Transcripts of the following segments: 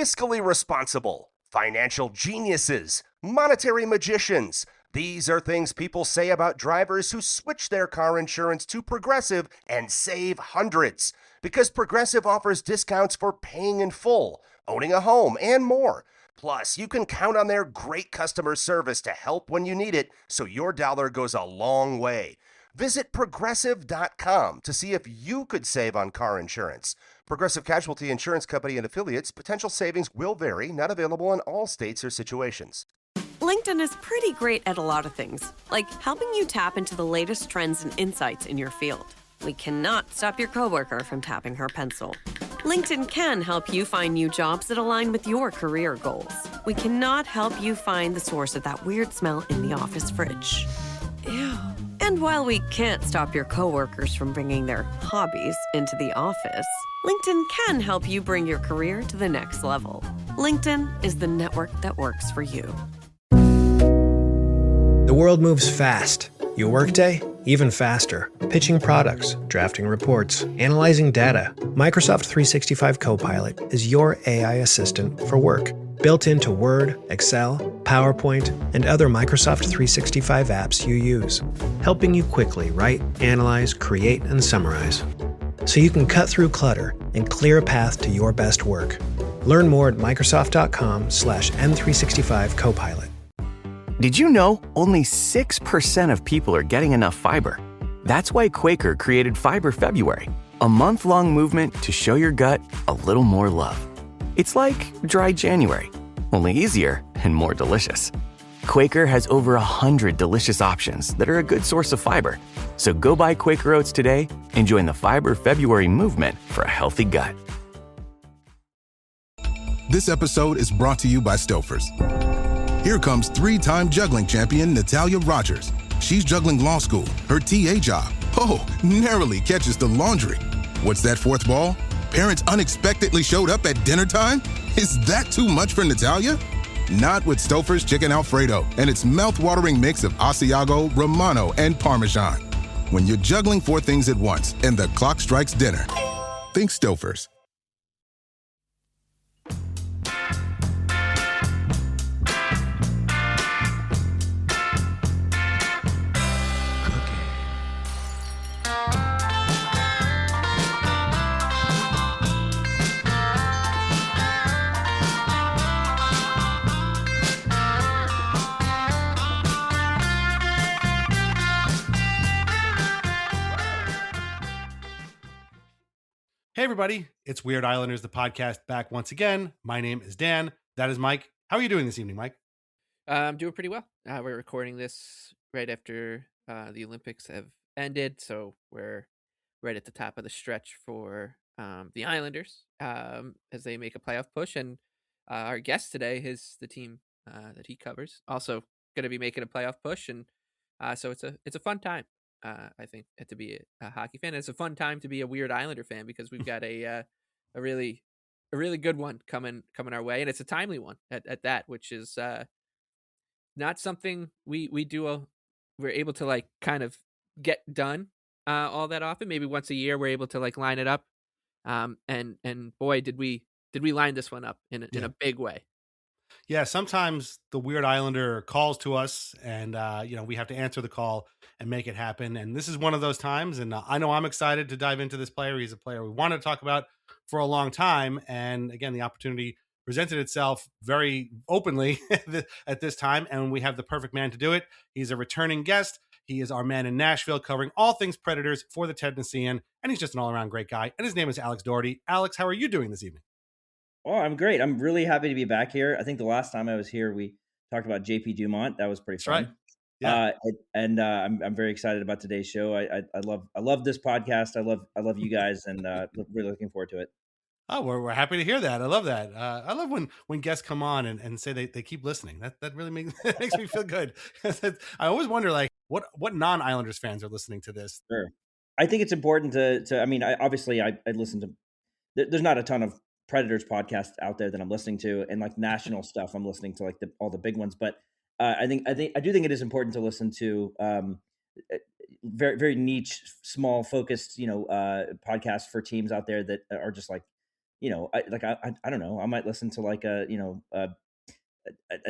fiscally responsible, financial geniuses, monetary magicians. These are things people say about drivers who switch their car insurance to Progressive and save hundreds. Because Progressive offers discounts for paying in full, owning a home, and more. Plus, you can count on their great customer service to help when you need it, so your dollar goes a long way. Visit Progressive.com to see if you could save on car insurance. Progressive Casualty Insurance Company and Affiliates. Potential savings will vary. Not available in all states or situations. LinkedIn is pretty great at a lot of things, like helping you tap into the latest trends and insights in your field. We cannot stop your coworker from tapping her pencil. LinkedIn can help you find new jobs that align with your career goals. We cannot help you find the source of that weird smell in the office fridge. Ew. And while we can't stop your coworkers from bringing their hobbies into the office, LinkedIn can help you bring your career to the next level. LinkedIn is the network that works for you. The world moves fast. Your workday, even faster. Pitching products, drafting reports, analyzing data. Microsoft 365 Copilot is your AI assistant for work. Built into Word, Excel, PowerPoint, and other Microsoft 365 apps you use. Helping you quickly write, analyze, create, and summarize. So you can cut through clutter and clear a path to your best work. Learn more at Microsoft.com/M365 Copilot. Did you know only 6% of people are getting enough fiber? That's why Quaker created Fiber February, a month-long movement to show your gut a little more love. It's like dry January, only easier and more delicious. Quaker has over 100 delicious options that are a good source of fiber. So go buy Quaker Oats today and join the Fiber February movement for a healthy gut. This episode is brought to you by Stouffer's. Here comes three-time juggling champion Natalia Rogers. She's juggling law school, her TA job. Oh, narrowly catches the laundry. What's that fourth ball? Parents unexpectedly showed up at dinner time? Is that too much for Natalia? Not with Stouffer's Chicken Alfredo and its mouth-watering mix of Asiago, Romano, and Parmesan. When you're juggling four things at once and the clock strikes dinner, think Stouffer's. Hey everybody, it's Weird Islanders, the podcast, back once again. My name is Dan. That is Mike. How are you doing this evening, Mike? I'm doing pretty well. We're recording this right after the Olympics have ended, so we're right at the top of the stretch for the Islanders as they make a playoff push. And our guest today is the team that he covers, also going to be making a playoff push, and so it's a fun time. I think to be a hockey fan. It's a fun time to be a Weird Islander fan because we've got a really good one coming our way, and it's a timely one at that, which is not something we do. We're able to like kind of get done all that often. Maybe once a year we're able to like line it up, and boy did we line this one up in a big way. Yeah, sometimes the Weird Islander calls to us and, we have to answer the call and make it happen. And this is one of those times. And I know I'm excited to dive into this player. He's a player we wanted to talk about for a long time. And again, the opportunity presented itself very openly at this time. And we have the perfect man to do it. He's a returning guest. He is our man in Nashville covering all things Predators for the Tennessean. And he's just an all-around great guy. And his name is Alex Daugherty. Alex, how are you doing this evening? Oh, I'm great. I'm really happy to be back here. I think the last time I was here, we talked about JP Dumont. That was pretty fun. Right. Yeah. I'm very excited about today's show. I love this podcast. I love you guys, and really looking forward to it. Oh, we're happy to hear that. I love that. I love when guests come on and say they keep listening. That really makes me feel good. I always wonder like what non-Islanders fans are listening to this. Sure. I think it's important to I mean, I listen to. There's not a ton of Predators podcasts out there that I'm listening to, and like national stuff I'm listening to, like all the big ones. But I do think it is important to listen to very, very niche, small, focused, podcasts for teams out there that are just like, I don't know, I might listen to like a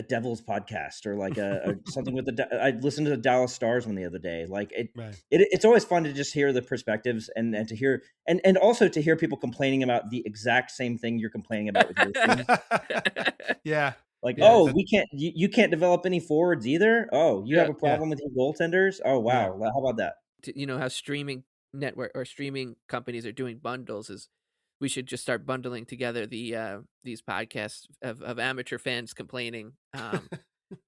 Devils podcast or like a something with I listened to the Dallas Stars one the other day. Like Right. it's always fun to just hear the perspectives and to hear and also to hear people complaining about the exact same thing you're complaining about with your team. Yeah. Like, Yeah, oh, you can't develop any forwards either. Oh, you have a yeah. problem with your goaltenders. Oh, Yeah. wow. How about that? How streaming network or streaming companies are doing bundles is we should just start bundling together these podcasts of amateur fans complaining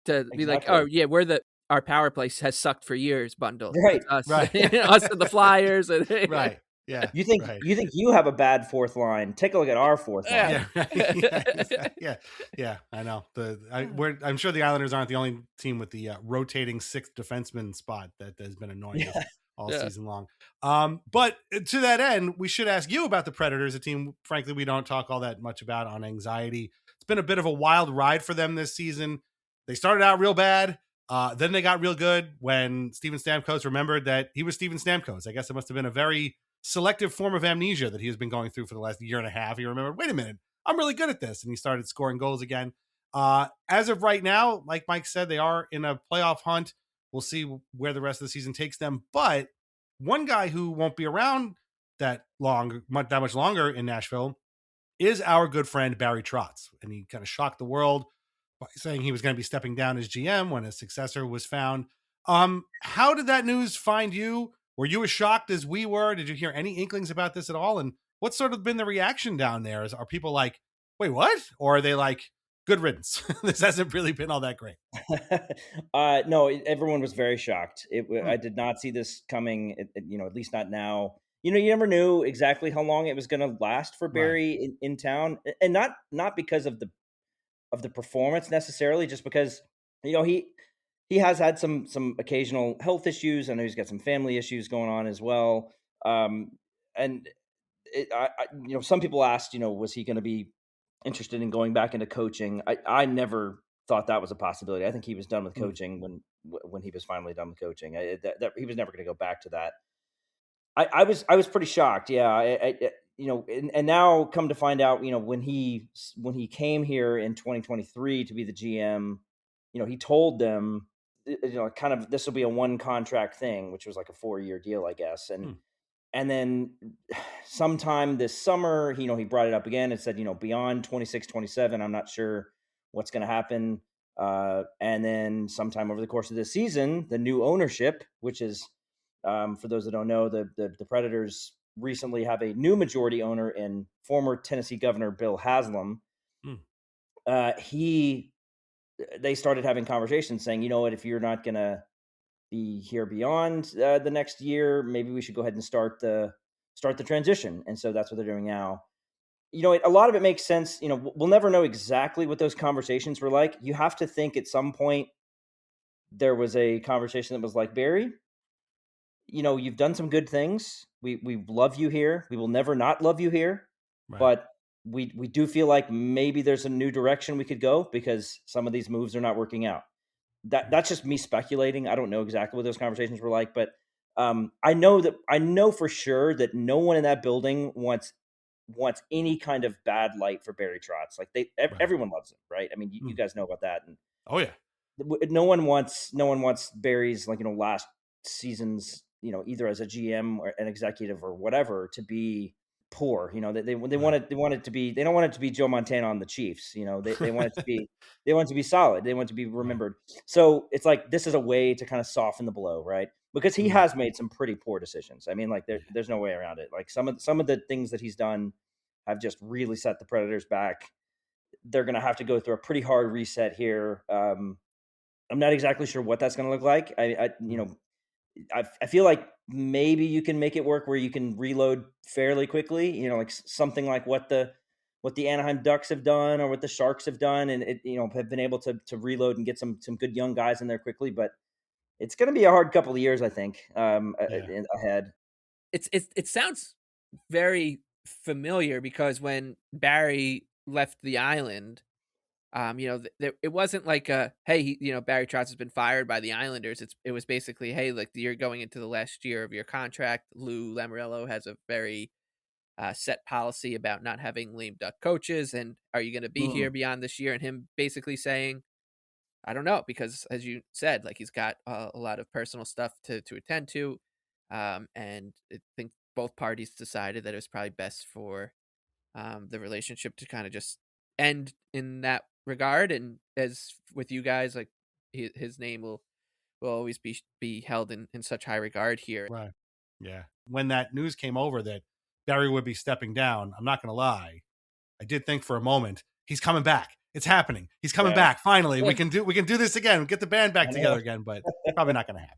to be like, oh Exactly. yeah, our power play has sucked for years bundle. Right. It's us, Right. us and the Flyers, and Right. Yeah. You think Right. you have a bad fourth line? Take a look at our fourth line. Yeah, right. Yeah. I know. I'm sure the Islanders aren't the only team with the rotating sixth defenseman spot that has been annoying us all season long. But to that end, we should ask you about the Predators, a team, frankly, we don't talk all that much about on Anxiety. It's been a bit of a wild ride for them this season. They started out real bad. Then they got real good when Steven Stamkos remembered that he was Steven Stamkos. I guess it must have been a very selective form of amnesia that he has been going through for the last year and a half. He remembered, wait a minute, I'm really good at this. And he started scoring goals again. As of right now, like Mike said, they are in a playoff hunt. We'll see where the rest of the season takes them. But one guy who won't be around that much longer in Nashville is our good friend Barry Trotz. And he kind of shocked the world by saying he was going to be stepping down as GM when a successor was found. How did that news find you? Were you as shocked as we were? Did you hear any inklings about this at all? And what's sort of been the reaction down there? Are people like, wait, what? Or are they like, good riddance? This hasn't really been all that great. No, everyone was very shocked. I did not see this coming, at least not now. You never knew exactly how long it was going to last for Barry in town. And not because of the performance necessarily, just because, he has had some occasional health issues. I know he's got some family issues going on as well. And some people asked, was he going to be interested in going back into coaching? I never thought that was a possibility. I think he was done with coaching when he was finally done with coaching. That he was never going to go back to that. I was pretty shocked. Yeah. And now come to find out, when he came here in 2023 to be the GM, he told them, kind of, this will be a one contract thing, which was like a 4-year deal, I guess. And then sometime this summer, he brought it up again and said, beyond 26, 27, I'm not sure what's going to happen. And then sometime over the course of this season, the new ownership, which is, for those that don't know, the Predators recently have a new majority owner in former Tennessee Governor Bill Haslam. They started having conversations saying, if you're not going to be here beyond the next year, maybe we should go ahead and start the transition. And so that's what they're doing now. A lot of it makes sense. We'll never know exactly what those conversations were like. You have to think at some point there was a conversation that was like, Barry, you've done some good things. We love you here. We will never not love you here. Right. But we do feel like maybe there's a new direction we could go because some of these moves are not working out. That's just me speculating. I don't know exactly what those conversations were like, but I know for sure that no one in that building wants any kind of bad light for Barry Trotz. Like everyone loves him, right? I mean, you guys know about that. And oh yeah, no one wants Barry's last season's either as a GM or an executive or whatever to be poor. They want it to be, they don't want it to be Joe Montana on the Chiefs. They want it to be, they want it to be solid. They want it to be remembered. So it's like, this is a way to kind of soften the blow, right? Because he has made some pretty poor decisions. I mean, like there's no way around it. Like some of the things that he's done have just really set the Predators back. They're going to have to go through a pretty hard reset here. I'm not exactly sure what that's going to look like. I feel like maybe you can make it work where you can reload fairly quickly, like something like what the Anaheim Ducks have done or what the Sharks have done, and have been able to reload and get some good young guys in there quickly. But it's going to be a hard couple of years, I think, ahead. It sounds very familiar because when Barry left the island, it wasn't like hey, Barry Trotz has been fired by the Islanders. It was basically, hey, like you're going into the last year of your contract. Lou Lamoriello has a very set policy about not having lame duck coaches, and are you going to be here beyond this year? And him basically saying, I don't know, because as you said, like he's got a lot of personal stuff to attend to, and I think both parties decided that it was probably best for the relationship to kind of just end in that regard. And as with you guys, like his name will always be held in such high regard here. Right. Yeah. When that news came over that Barry would be stepping down, I'm not going to lie, I did think for a moment, he's coming back. It's happening. He's coming back. Finally, we can do this again. Get the band back together again, but probably not going to happen.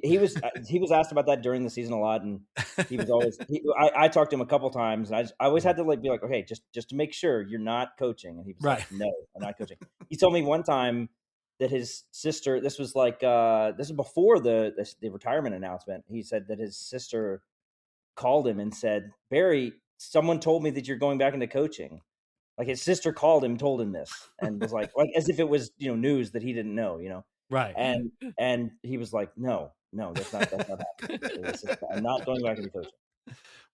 He was asked about that during the season a lot, and he was always. I talked to him a couple times, and I always had to be like, okay, just to make sure you're not coaching, and he was like, no, I'm not coaching. He told me one time that his sister. This was before the retirement announcement. He said that his sister called him and said, Barry, someone told me that you're going back into coaching. Like his sister called him, told him this, and was like as if it was news that he didn't know, Right. And he was like, no, that's not happening. I'm not going back into coaching.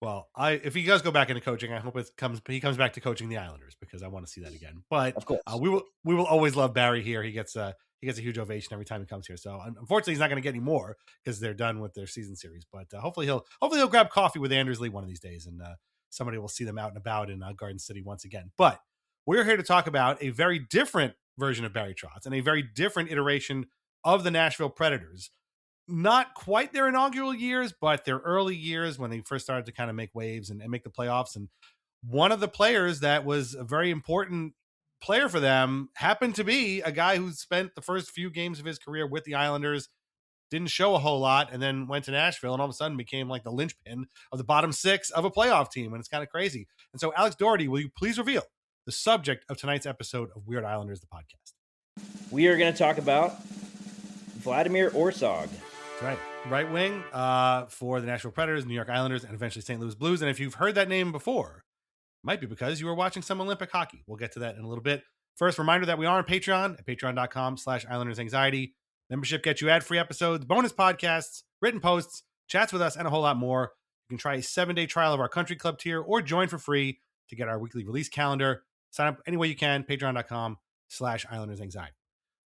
Well, if he does go back into coaching, I hope he comes back to coaching the Islanders, because I want to see that again. But of course, we will always love Barry here. He gets a huge ovation every time he comes here. So unfortunately, he's not going to get any more because they're done with their season series. But hopefully he'll grab coffee with Anders Lee one of these days, and somebody will see them out and about in Garden City once again. But we're here to talk about a very different version of Barry Trotz and a very different iteration of the Nashville Predators. Not quite their inaugural years, but their early years when they first started to kind of make waves and make the playoffs. And one of the players that was a very important player for them happened to be a guy who spent the first few games of his career with the Islanders, didn't show a whole lot, and then went to Nashville and all of a sudden became like the linchpin of the bottom six of a playoff team. And it's kind of crazy. And so, Alex Daugherty, will you please reveal the subject of tonight's episode of Weird Islanders, the podcast? We are going to talk about Vladimir Orszagh. Right. Right wing for the Nashville Predators, New York Islanders, and eventually St. Louis Blues. And if you've heard that name before, it might be because you were watching some Olympic hockey. We'll get to that in a little bit. First, reminder that we are on Patreon at patreon.com/IslandersAnxiety. Membership gets you ad-free episodes, bonus podcasts, written posts, chats with us, and a whole lot more. You can try a 7-day trial of our Country Club tier or join for free to get our weekly release calendar. Sign up any way you can, patreon.com/IslandersAnxiety.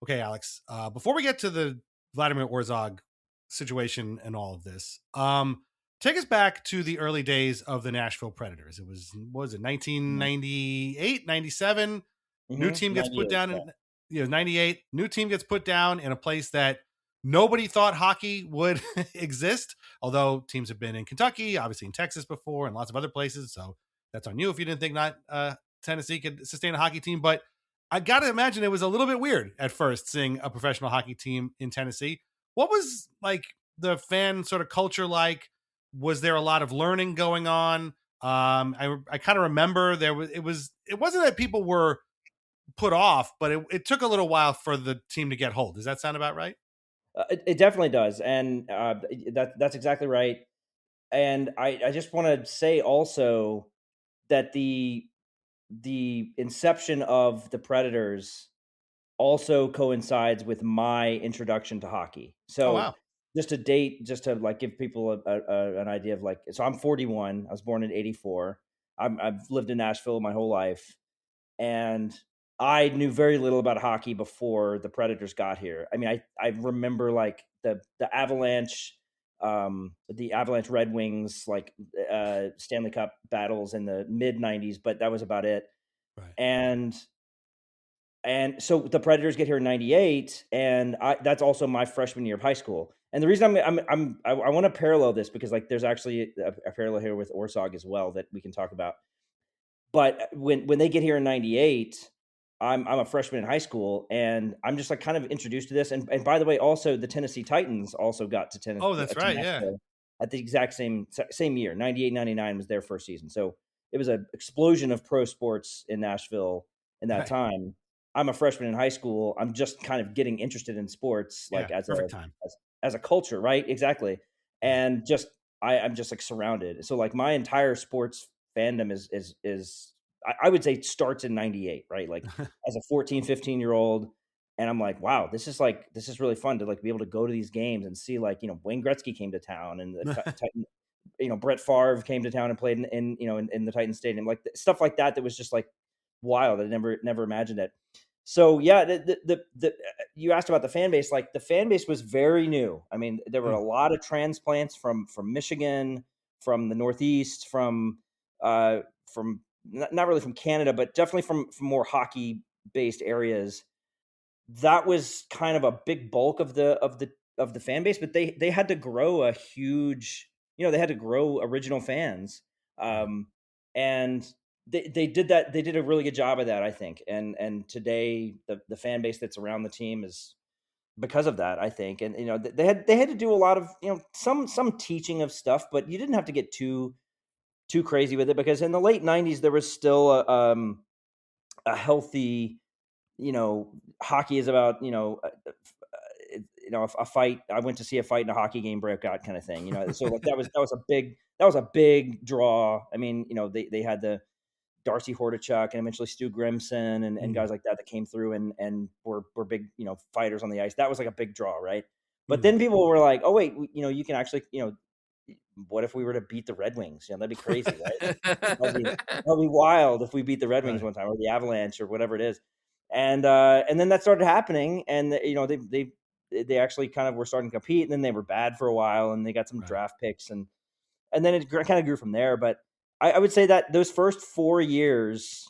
Okay, Alex, before we get to the Vladimir Orszagh situation and all of this, take us back to the early days of the Nashville Predators. It was 1998, 97? New team gets put down in 98. New team gets put down in a place that nobody thought hockey would exist, although teams have been in Kentucky, obviously in Texas before, and lots of other places. So that's on you if you didn't think Tennessee could sustain a hockey team. But I got to imagine it was a little bit weird at first seeing a professional hockey team in Tennessee. What was like the fan sort of culture like? Was there a lot of learning going on? I kind of remember it wasn't that people were put off, but it took a little while for the team to get hold. Does that sound about right? It definitely does. And that's exactly right. And I just want to say also that the inception of the Predators also coincides with my introduction to hockey. So just to like give people an idea of so I'm 41. I was born in 84. I've lived in Nashville my whole life, and I knew very little about hockey before the Predators got here. I mean, I remember like the Avalanche, the Avalanche Red Wings, Stanley Cup battles in the mid 90s, but that was about it. Right. And so the Predators get here in 98, and that's also my freshman year of high school. And the reason I want to parallel this because there's actually a parallel here with Orszagh as well that we can talk about. But when they get here in 98, I'm a freshman in high school, and I'm just kind of introduced to this. And by the way, also the Tennessee Titans also got to Tennessee. Oh, that's right, yeah. At the exact same year, 98, 99 was their first season. So it was an explosion of pro sports in Nashville in that time. I'm a freshman in high school. I'm just kind of getting interested in sports, as a culture, right? Exactly. And I'm just surrounded. So my entire sports fandom is I would say starts in 98, right? As a 14, 15-year-old. And I'm like, wow, this is really fun to be able to go to these games and see Wayne Gretzky came to town and the Brett Favre came to town and played in the Titans Stadium, like stuff like that was just like wild. I never imagined it. So yeah, the you asked about the fan base. Like the fan base was very new. I mean, there were a lot of transplants from Michigan, from the Northeast, from not really from Canada, but definitely from more hockey based areas. That was kind of a big bulk of the fan base, but they had to grow a huge, they had to grow original fans. And they did that. They did a really good job of that, I think. And today the fan base that's around the team is because of that, I think. And, they had to do a lot of, some teaching of stuff, but you didn't have to get too crazy with it, because in the late 90s, there was still a healthy, hockey is about, a fight. I went to see a fight and a hockey game break out kind of thing, so like that was a big draw. I mean, they had the Darcy Hordichuk and eventually Stu Grimson and guys like that came through and were big, fighters on the ice. That was like a big draw. Right. But then people were like, oh wait, you can actually, what if we were to beat the Red Wings? That'd be crazy, right? that'd be wild if we beat the Red Wings one time, or the Avalanche, or whatever it is. And then that started happening, and they actually kind of were starting to compete, and then they were bad for a while, and they got some draft picks, and then it kind of grew from there. But I would say that those first 4 years,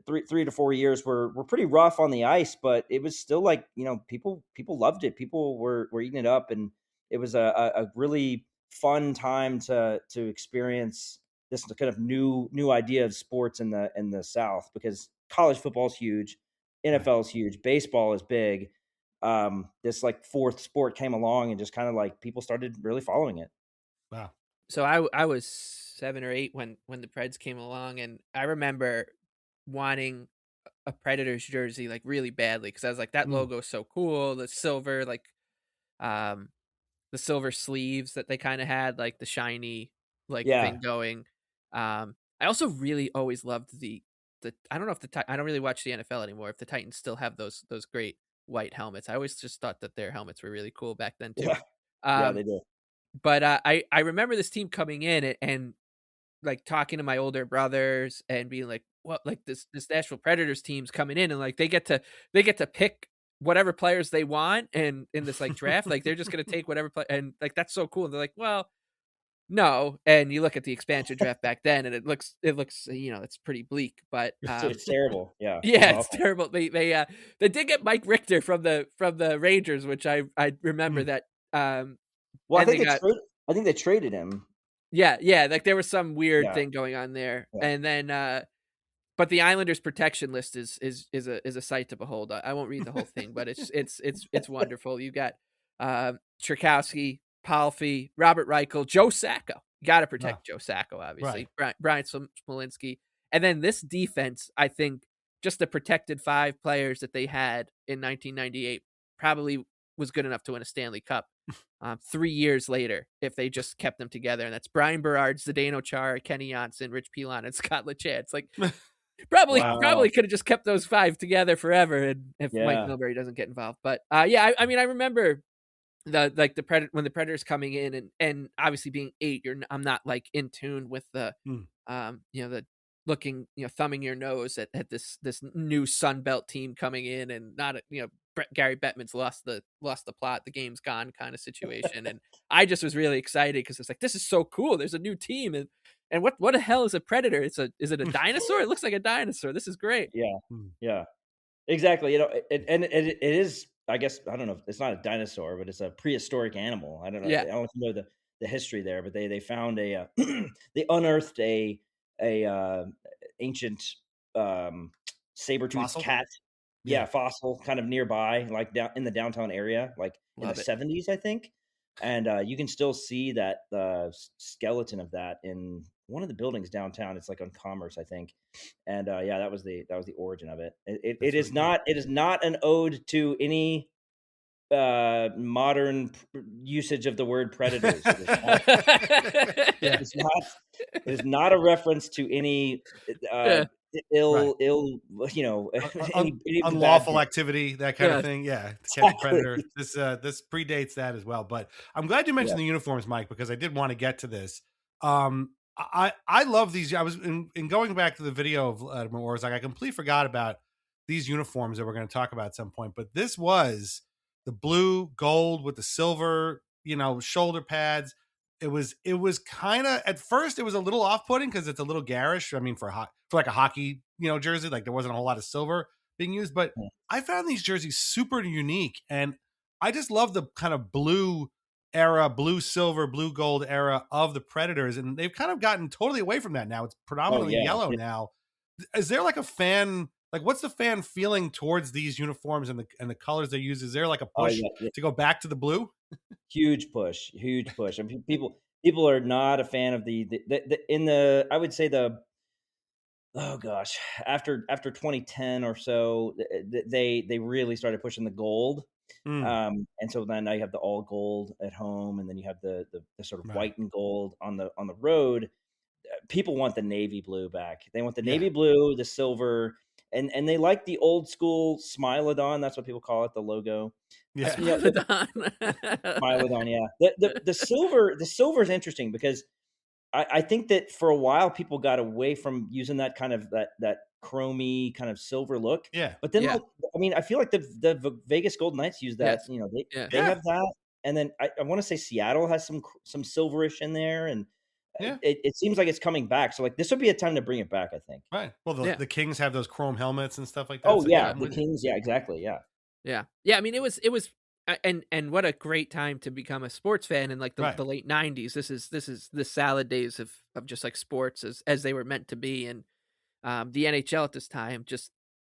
3 to 4 years, were pretty rough on the ice, but it was still like, people loved it. People were eating it up, and it was a really fun time to experience this kind of new idea of sports in the South, because college football is huge, NFL is huge, baseball is big. This like fourth sport came along and just kind of like people started really following it. Wow. So I was 7 or 8 when the Preds came along, and I remember wanting a Predators jersey like really badly, because I was like, that logo is so cool, the silver, like the silver sleeves that they kind of had, like the shiny thing going. I also really always loved the I don't know if I don't really watch the NFL anymore, if the Titans still have those great white helmets. I always just thought that their helmets were really cool back then too. Yeah, they do. But I remember this team coming in and like talking to my older brothers and being like, what, like this Nashville Predators team's coming in, and like they get to pick whatever players they want, and in this like draft, like they're just going to take whatever play, and like that's so cool. And they're like, well, no. And you look at the expansion draft back then, and it looks it's pretty bleak, but it's terrible. Yeah. It's terrible. They did get Mike Richter from the Rangers, which I remember that. Well, I think they traded him. Yeah, like there was some weird thing going on there, and then but the Islanders protection list is a sight to behold. I won't read the whole thing, but it's wonderful. You got Cherkowski, Palffy, Robert Reichel, Joe Sacco. You got to protect Joe Sacco, obviously. Right. Brian Smolinski, and then this defense. I think just the protected 5 players that they had in 1998 probably was good enough to win a Stanley Cup 3 years later if they just kept them together. And that's Brian Berard, Zdeno Chara, Kenny Johnson, Rich Pilon, and Scott Lachance. It's like probably could have just kept those 5 together forever, and if Mike Milbury doesn't get involved. But I mean, I remember when the Predators coming in, and obviously being 8, I'm not like in tune with the the looking, thumbing your nose at this new Sun Belt team coming in, and not Gary Bettman's lost the plot, the game's gone kind of situation. And I just was really excited because it's like, this is so cool. There's a new team, and what the hell is a predator? Is it a dinosaur? It looks like a dinosaur. This is great. Yeah, exactly. It is. I guess I don't know. It's not a dinosaur, but it's a prehistoric animal. I don't know. Yeah. I don't know the history there, but they found they unearthed a ancient saber-toothed cat. Yeah, fossil kind of nearby, like down in the downtown area, like in the 70s, I think. And you can still see that skeleton of that in one of the buildings downtown. It's like on Commerce, I think. And that was the origin of it. It is not an ode to any modern usage of the word predators. It is not a reference to any unlawful activity, that kind of thing. Yeah, to catch a predator. This predates that as well. But I'm glad you mentioned the uniforms, Mike, because I did want to get to this. I love these. I was in going back to the video of Vladimir Orszagh, I completely forgot about these uniforms that we're going to talk about at some point. But this was the blue gold with the silver, shoulder pads. It was kind of, at first it was a little off-putting because it's a little garish. I mean, for like a hockey, jersey, like there wasn't a whole lot of silver being used. But I found these jerseys super unique, and I just love the kind of blue era, blue silver, blue gold era of the Predators, and they've kind of gotten totally away from that now. It's predominantly yellow now. Is there like a fan, like what's the fan feeling towards these uniforms and the colors they use? Is there like a push to go back to the blue? Huge push. I mean, people are not a fan of the I would say oh gosh, after 2010 or so, they really started pushing the gold. And so then now you have the all gold at home, and then you have the sort of white and gold on the road. People want the navy blue back. They want the navy blue, the silver, and they like the old school Smilodon. That's what people call it, the logo. Yeah. Smilodon, yeah. The silver is interesting because I think that for a while people got away from using that kind of that chromy kind of silver look. Yeah. But then I feel like the Vegas Golden Knights use that. Yes. They have that. And then I want to say Seattle has some silverish in there, and it seems like it's coming back. So like this would be a time to bring it back, I think. Right. Well, the Kings have those chrome helmets and stuff like that. Oh so yeah, the Kings. Yeah, exactly. Yeah. Yeah. I mean, it was, and what a great time to become a sports fan in like the late 90s. This is the salad days of just like sports as they were meant to be. And the NHL at this time,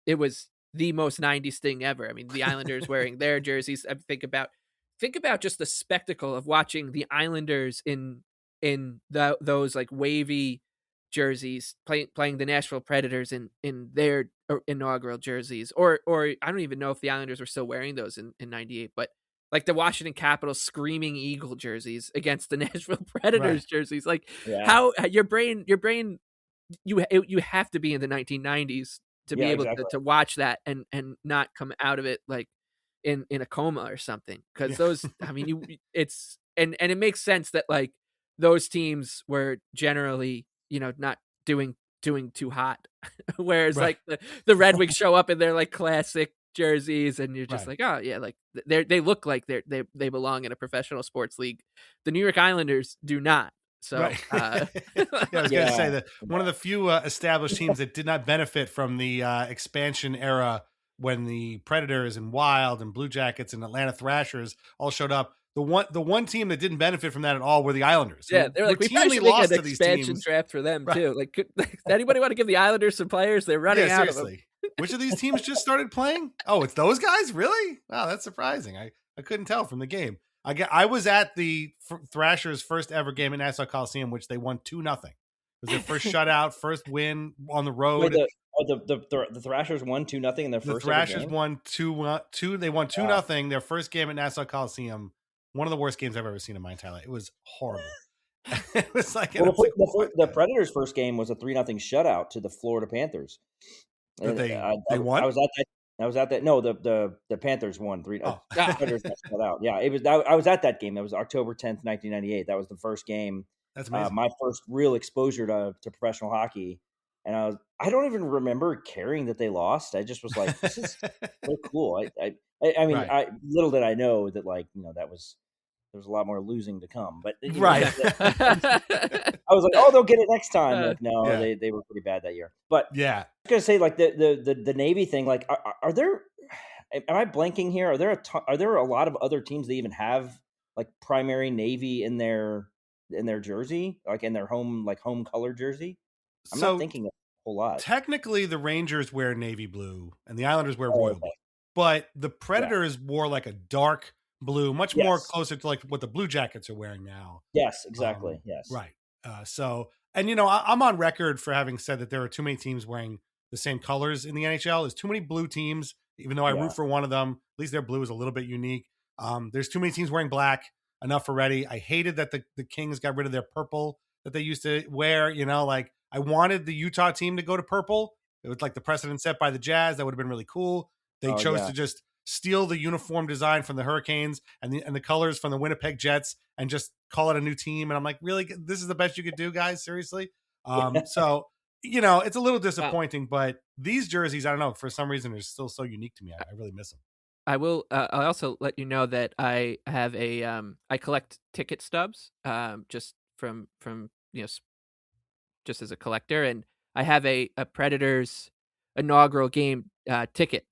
it was the most 90s thing ever. I mean, the Islanders wearing their jerseys. Think about just the spectacle of watching the Islanders in those like wavy jerseys playing the Nashville Predators in their inaugural jerseys, or I don't even know if the Islanders were still wearing those in 98, but like the Washington Capitals screaming Eagle jerseys against the Nashville Predators jerseys. Like how your brain you have to be in the 1990s to be able to watch that and not come out of it like in a coma or something, because those I mean it's and it makes sense that like those teams were generally not doing too hot, whereas like the Red Wings show up in their like classic jerseys, and you're just like, oh yeah, like they look like they belong in a professional sports league. The New York Islanders do not. So I was going to say that one of the few established teams that did not benefit from the expansion era when the Predators and Wild and Blue Jackets and Atlanta Thrashers all showed up. The one team that didn't benefit from that at all were the Islanders. Yeah, they're like, we probably should make an expansion draft for them too. Like, does anybody want to give the Islanders some players? They're running out of them. Which of these teams just started playing? Oh, it's those guys? Really? Wow, that's surprising. I couldn't tell from the game. I was at the Thrashers' first ever game at Nassau Coliseum, which they won 2-0. It was their first shutout, first win on the road. Wait, the Thrashers won 2-0 in their first. The Thrashers won 2-2. They won 2-0. Their first game at Nassau Coliseum. One of the worst games I've ever seen in my entire life. It was horrible. It was like the Predators' first game was a 3-0 shutout to the Florida Panthers. They won. I was at that. No, the Panthers won 3-0. Predators got shut out. Yeah, it was. I was at that game. That was October 10th, 1998. That was the first game. That's amazing. My first real exposure to professional hockey. And I don't even remember caring that they lost. I just was like, this is so cool. I mean, little did I know that there was a lot more losing to come. But I was like, oh, they'll get it next time. Like, no, they were pretty bad that year. But I was gonna say like the Navy thing. Like, are there? Am I blanking here? Are there a lot of other teams that even have like primary Navy in their jersey, like in their home color jersey? I'm not thinking a whole lot. Technically, the Rangers wear navy blue and the Islanders wear royal blue, but the Predators wore like a dark blue, much more closer to like what the Blue Jackets are wearing now. Yes, exactly. Yes, right. I'm on record for having said that there are too many teams wearing the same colors in the NHL. There's too many blue teams, even though I root for one of them. At least their blue is a little bit unique. There's too many teams wearing black. Enough already. I hated that the Kings got rid of their purple that they used to wear. Like I wanted the Utah team to go to purple. It was like the precedent set by the Jazz. That would have been really cool. They chose to just steal the uniform design from the Hurricanes and the colors from the Winnipeg Jets and just call it a new team. And I'm like, really, this is the best you could do, guys? Seriously? So, it's a little disappointing, but these jerseys, I don't know, for some reason, are still so unique to me. I really miss them. I will. I'll also let you know that I have I collect ticket stubs, just from just as a collector, and I have a Predators inaugural game ticket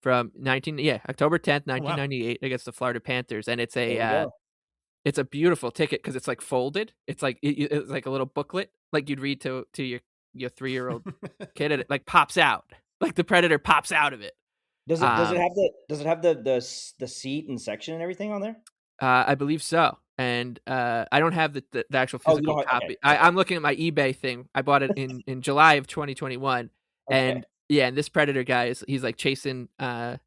from October 10th, 1998 against the Florida Panthers, and it's a beautiful ticket because it's like folded. It's like it's like a little booklet, like you'd read to your 3-year-old kid, and it like pops out, like the Predator pops out of it. Does it have the seat and section and everything on there? I believe so. And I don't have the actual physical copy. Okay. I'm looking at my eBay thing. I bought it in July of 2021. And and this Predator guy he's like chasing what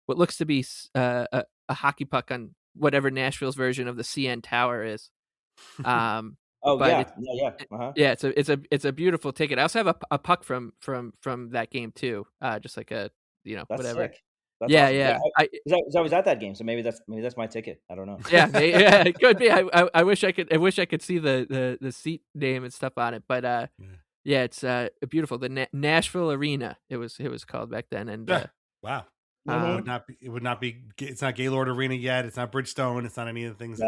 looks to be a hockey puck on whatever Nashville's version of the CN Tower is. It's a beautiful ticket. I also have a puck from that game too. Just like a That's whatever. Sick. That's yeah. Awesome. I was at that game, so maybe that's my ticket. I don't know. Yeah, it could be. I wish I could see the seat name and stuff on it, but it's beautiful. The Nashville Arena it was called back then, and wow. It would not be. It's not Gaylord Arena yet. It's not Bridgestone. It's not any of the things. It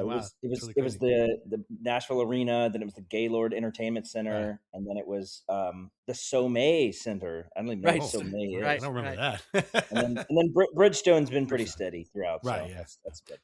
was the Nashville Arena. Then it was the Gaylord Entertainment Center, and then it was the Sommet Center. I don't even know what Sommet is. I don't remember that. and then Bridgestone's been pretty steady throughout. Right. So that's good.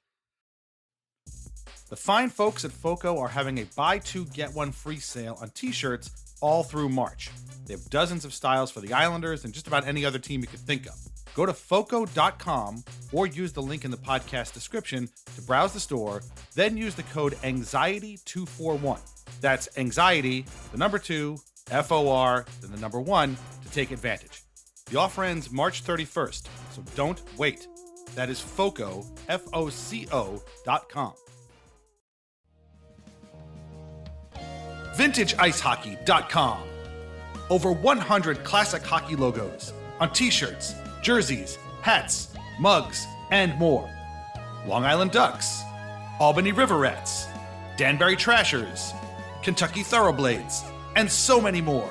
The fine folks at FOCO are having a buy two get one free sale on T-shirts all through March. They have dozens of styles for the Islanders and just about any other team you could think of. Go to foco.com or use the link in the podcast description to browse the store, then use the code ANXIETY241. That's anxiety, the number 2, FOR, then the number 1 to take advantage. The offer ends March 31st, so don't wait. That is FOCO, FOCO.com. VintageIceHockey.com. Over 100 classic hockey logos on t-shirts, jerseys, hats, mugs, and more. Long Island Ducks, Albany Riverettes, Danbury Trashers, Kentucky Thoroughblades, and so many more.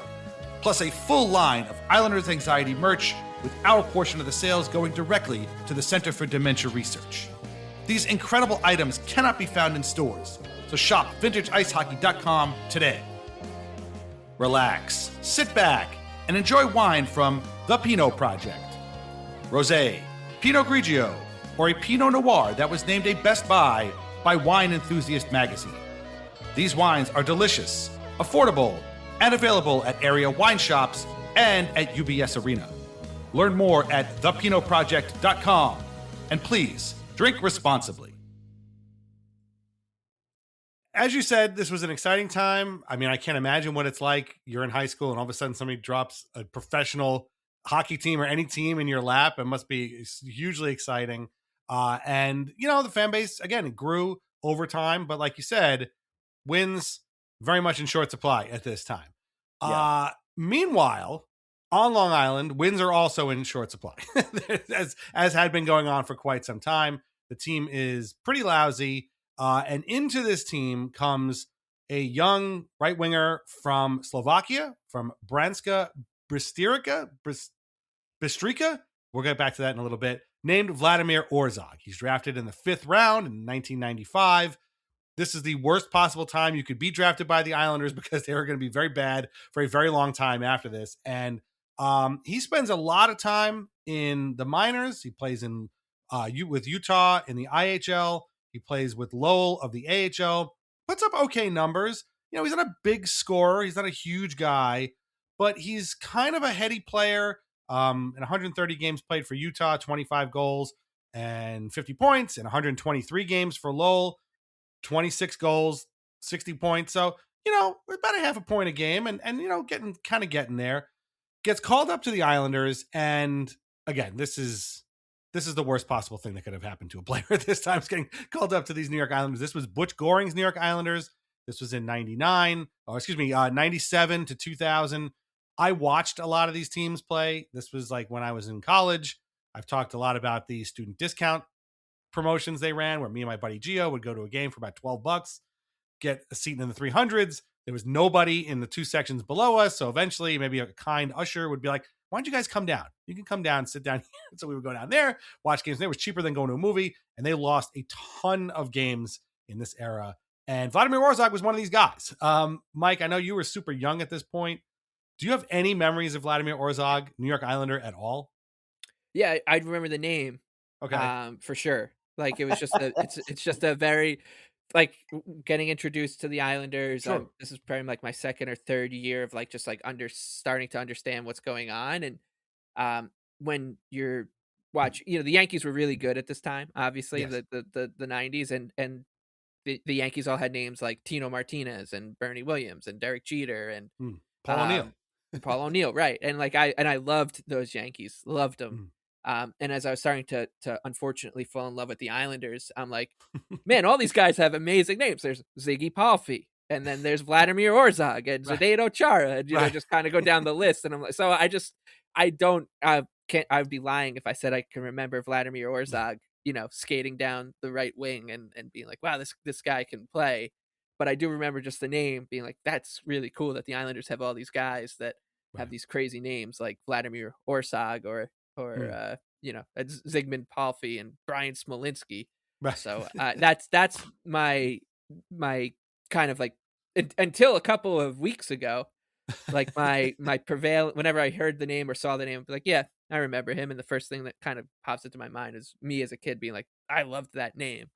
Plus a full line of Islanders Anxiety merch with our portion of the sales going directly to the Center for Dementia Research. These incredible items cannot be found in stores, so shop VintageIceHockey.com today. Relax, sit back, and enjoy wine from The Pinot Project. Rosé, Pinot Grigio, or a Pinot Noir that was named a Best Buy by Wine Enthusiast magazine. These wines are delicious, affordable, and available at area wine shops and at UBS Arena. Learn more at thepinotproject.com, and please drink responsibly. As you said, this was an exciting time. I mean, I can't imagine what it's like. You're in high school and all of a sudden somebody drops a professional hockey team or any team in your lap. It must be hugely exciting. And, the fan base, again, it grew over time. But like you said, wins very much in short supply at this time. Yeah. Meanwhile, on Long Island, wins are also in short supply, as had been going on for quite some time. The team is pretty lousy. And into this team comes a young right winger from Slovakia, from Branska Bystrica. We'll get back to that in a little bit. Named Vladimir Orszagh. He's drafted in the 5th round in 1995. This is the worst possible time you could be drafted by the Islanders because they were going to be very bad for a very long time after this. And he spends a lot of time in the minors. He plays in with Utah in the IHL. He plays with Lowell of the AHL, puts up okay numbers. He's not a big scorer. He's not a huge guy, but he's kind of a heady player. In 130 games played for Utah, 25 goals and 50 points. In 123 games for Lowell, 26 goals, 60 points. So, about a half a point a game and getting there. Gets called up to the Islanders. And again, this is the worst possible thing that could have happened to a player at this time, is getting called up to these New York Islanders. This was Butch Goring's New York Islanders. This was in 97 to 2000. I watched a lot of these teams play. This was like when I was in college. I've talked a lot about the student discount promotions they ran, where me and my buddy Gio would go to a game for about $12, get a seat in the 300s. There was nobody in the 2 sections below us. So eventually maybe a kind usher would be like, why don't you guys come down? You can come down, sit down here. So we would go down there, watch games. It was cheaper than going to a movie. And they lost a ton of games in this era. And Vladimir Orszagh was one of these guys. Mike, I know you were super young at this point. Do you have any memories of Vladimir Orszagh, New York Islander, at all? Yeah, I remember the name. Okay. For sure. Like it was just it's just a very like getting introduced to the Islanders. Sure. This is probably like my second or third year of like just like starting to understand what's going on. And when you're the Yankees were really good at this time, obviously. Yes. the 90s, and the Yankees all had names like Tino Martinez and Bernie Williams and Derek Jeter and Paul O'Neill. Paul O'Neill, right. And like I loved those Yankees, loved them. And as I was starting to unfortunately fall in love with the Islanders, I'm like, man, all these guys have amazing names. There's Ziggy Palffy, and then there's Vladimir Orszagh and Zdeno Chara, and just kind of go down the list. And I'm like, so I'd be lying if I said I can remember Vladimir Orszagh, skating down the right wing and being like, wow, this guy can play. But I do remember just the name being like, that's really cool that the Islanders have all these guys that have these crazy names like Vladimir Orszagh or Zygmunt Palffy and Brian Smolinski. Right. So that's my kind of like until a couple of weeks ago, like my whenever I heard the name or saw the name, I'd be like, yeah, I remember him. And the first thing that kind of pops into my mind is me as a kid being like, I loved that name.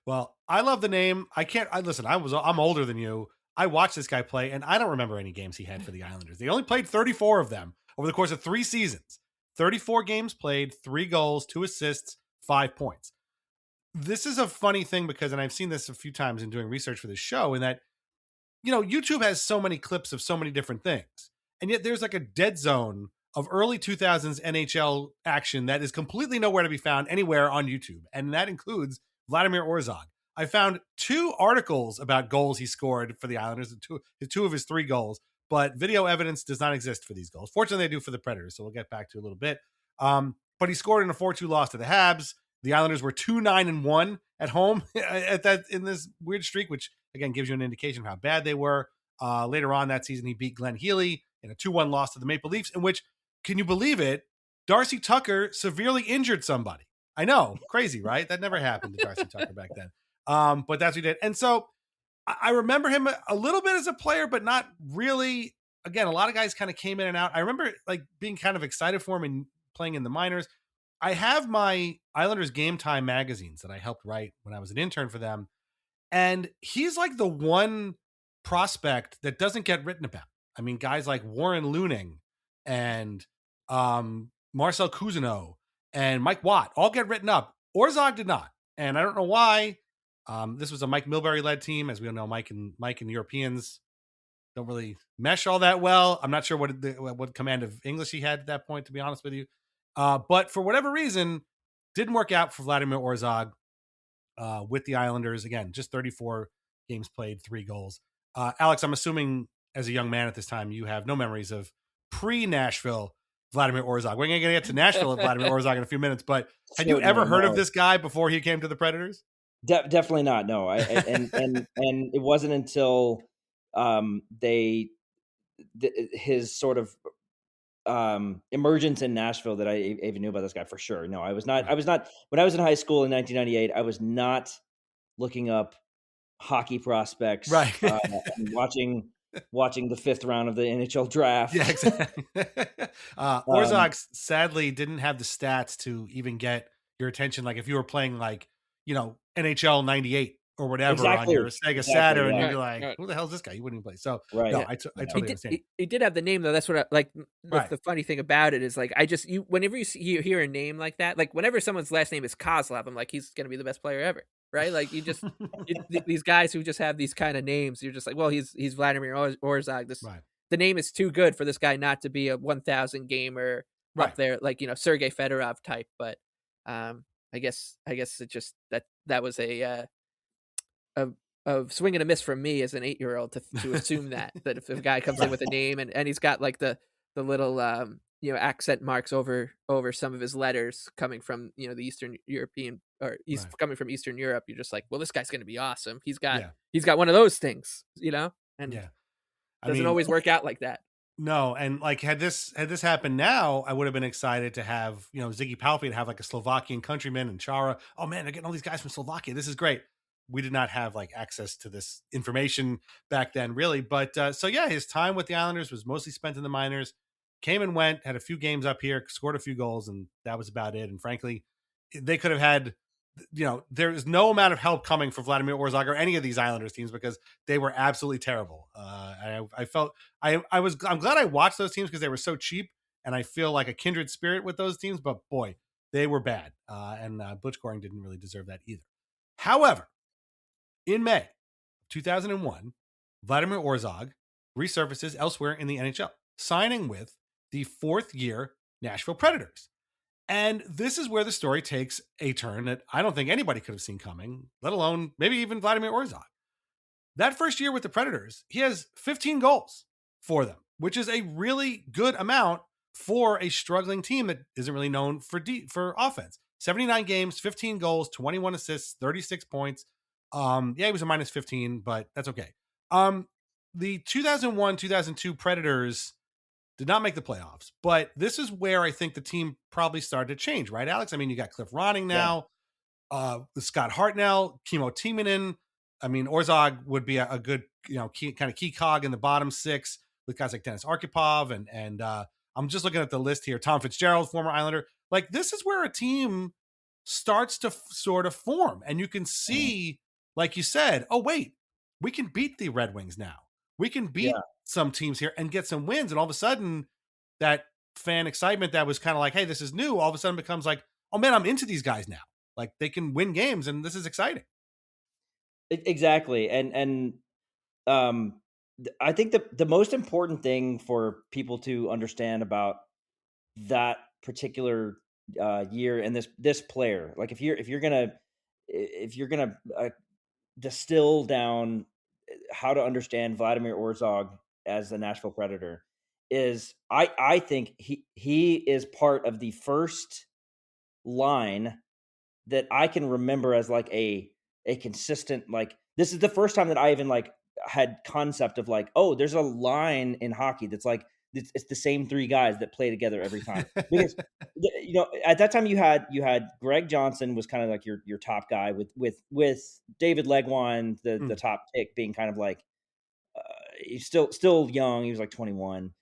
Well, I love the name. I'm older than you. I watched this guy play, and I don't remember any games he had for the Islanders. They only played 34 of them over the course of 3 seasons. 34 games played, 3 goals, 2 assists, 5 points. This is a funny thing because, and I've seen this a few times in doing research for this show, in that, YouTube has so many clips of so many different things. And yet there's like a dead zone of early 2000s NHL action that is completely nowhere to be found anywhere on YouTube. And that includes Vladimir Orszagh. I found 2 articles about goals he scored for the Islanders, two of his 3 goals, but video evidence does not exist for these goals. Fortunately, they do for the Predators, so we'll get back to a little bit. But he scored in a 4-2 loss to the Habs. The Islanders were 2-9-1 at home in this weird streak, which again gives you an indication of how bad they were. Later on that season, he beat Glenn Healy in a 2-1 loss to the Maple Leafs, in which, can you believe it, Darcy Tucker severely injured somebody. I know, crazy, right? That never happened to Darcy Tucker back then. But that's what he did. And so I remember him a little bit as a player, but not really. Again, a lot of guys kind of came in and out. I remember like being kind of excited for him and playing in the minors. I have my Islanders Game Time magazines that I helped write when I was an intern for them. And he's like the one prospect that doesn't get written about. I mean, guys like Warren Looning and Marcel Cousineau and Mike Watt all get written up. Orszagh did not. And I don't know why. This was a Mike Milbury-led team. As we all know, Mike and the Europeans don't really mesh all that well. I'm not sure what command of English he had at that point, to be honest with you. But for whatever reason, didn't work out for Vladimir Orszagh with the Islanders. Again, just 34 games played, 3 goals. Alex, I'm assuming as a young man at this time, you have no memories of pre-Nashville Vladimir Orszagh. We're going to get to Nashville and Vladimir Orszagh in a few minutes, but had you ever heard of this guy before he came to the Predators? Definitely not. No, and it wasn't until his sort of emergence in Nashville that I even knew about this guy for sure. No, I was not. When I was in high school in 1998, I was not looking up hockey prospects. Right. And watching the 5th round of the NHL draft. Yeah, exactly. Orszagh sadly didn't have the stats to even get your attention. Like if you were playing like, NHL 98 or whatever on your Sega Saturn, and you'd be like, who the hell is this guy? You wouldn't even play. So no, I totally understand. He did have the name though. That's what I like. The funny thing about it is like, whenever you hear a name like that, like whenever someone's last name is Kozlov, I'm like, he's going to be the best player ever. Right. Like you just, these guys who just have these kind of names, you're just like, well, he's Vladimir Orszagh. The name is too good for this guy not to be a 1,000 gamer up there, like, Sergei Fedorov type. But I guess it just that was a swing and a miss from me as an 8-year-old to assume that if a guy comes in with a name and he's got like the little accent marks over some of his letters coming from the Eastern European or Right. coming from Eastern Europe. You're just like, well, this guy's going to be awesome. He's got Yeah. one of those things, and Yeah. I doesn't mean, always work out like that. no, and like had this happened now, I would have been excited to have Ziggy Palfy have like a Slovakian countryman and Chara. Oh man, they're getting all these guys from Slovakia. This is great. We did not have like access to this information back then, really. But so yeah, his time with the Islanders was mostly spent in the minors. Came and went, had a few games up here, scored a few goals, and that was about it. And frankly, they could have had. There is no amount of help coming for Vladimir Orszagh or any of these Islanders teams because they were absolutely terrible. I felt I'm glad I watched those teams because they were so cheap, and I feel like a kindred spirit with those teams. But boy, they were bad, and Butch Goring didn't really deserve that either. However, in May 2001, Vladimir Orszagh resurfaces elsewhere in the NHL, signing with the fourth-year Nashville Predators. And this is where the story takes a turn that I don't think anybody could have seen coming, let alone maybe even Vladimir Orszagh. That first year with the Predators, he has 15 goals for them, which is a really good amount for a struggling team that isn't really known for offense. 79 games, 15 goals, 21 assists, 36 points. He was a minus 15, but that's okay. The 2001-2002 Predators did not make the playoffs, but this is where I think the team probably started to change, right, Alex? I mean, you got Cliff Ronning now, Scott Hartnell, Kimmo Timonen. I mean, Orszagh would be a good, key cog in the bottom six with guys like Denis Arkhipov and I'm just looking at the list here. Tom Fitzgerald, former Islander. Like, this is where a team starts to sort of form, and you can see, like you said, oh wait, we can beat the Red Wings now. We can beat some teams here and get some wins. And all of a sudden, that fan excitement that was kind of like, hey, this is new, all of a sudden becomes like, oh man, I'm into these guys now. Like, they can win games, and this is exciting. Exactly. And I think the most important thing for people to understand about that particular year and this player, like if you're gonna distill down how to understand Vladimir Orszagh as the Nashville Predator, is I think he is part of the first line that I can remember as like a consistent, like, this is the first time that I even like had concept of like, oh, there's a line in hockey that's like, it's the same three guys that play together every time. Because at that time you had Greg Johnson was kind of like your top guy with David Legwand, the top pick, being kind of like he's still young. He was like 21.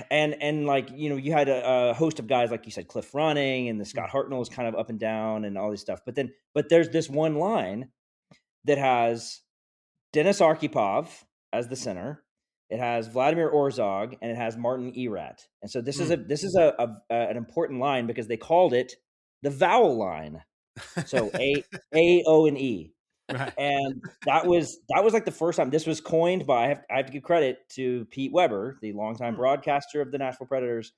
And like, you had a host of guys, like you said, Cliff Ronning, and the Scott Hartnell was kind of up and down and all this stuff. But there's this one line that has Denis Arkhipov as the center. It has Vladimir Orszagh, and it has Martin Erat. And so this is an important line because they called it the Vowel Line. So A, O, and E. Right. And that was like the first time. This was coined by, I have to give credit to Pete Weber, the longtime broadcaster of the Nashville Predators,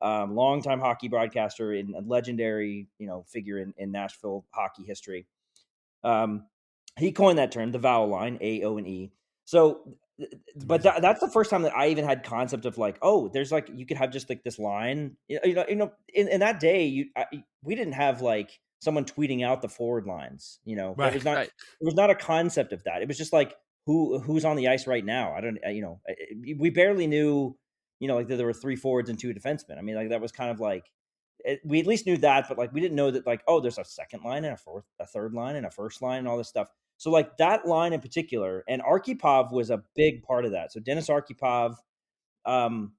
longtime hockey broadcaster, and a legendary figure in Nashville hockey history. He coined that term, the Vowel Line, A, O, and E. So, but that's the first time that I even had concept of like, oh, there's like, you could have just like this line. In that day, we didn't have like someone tweeting out the forward lines. Right, it was not a concept of that. It was just like who's on the ice right now. I don't, we barely knew, like that there were three forwards and two defensemen. I mean, like that was kind of like, we at least knew that, but like we didn't know that like, oh, there's a second line and a third line and a first line and all this stuff. So like that line in particular, and Arkhipov was a big part of that. So Denis Arkhipov,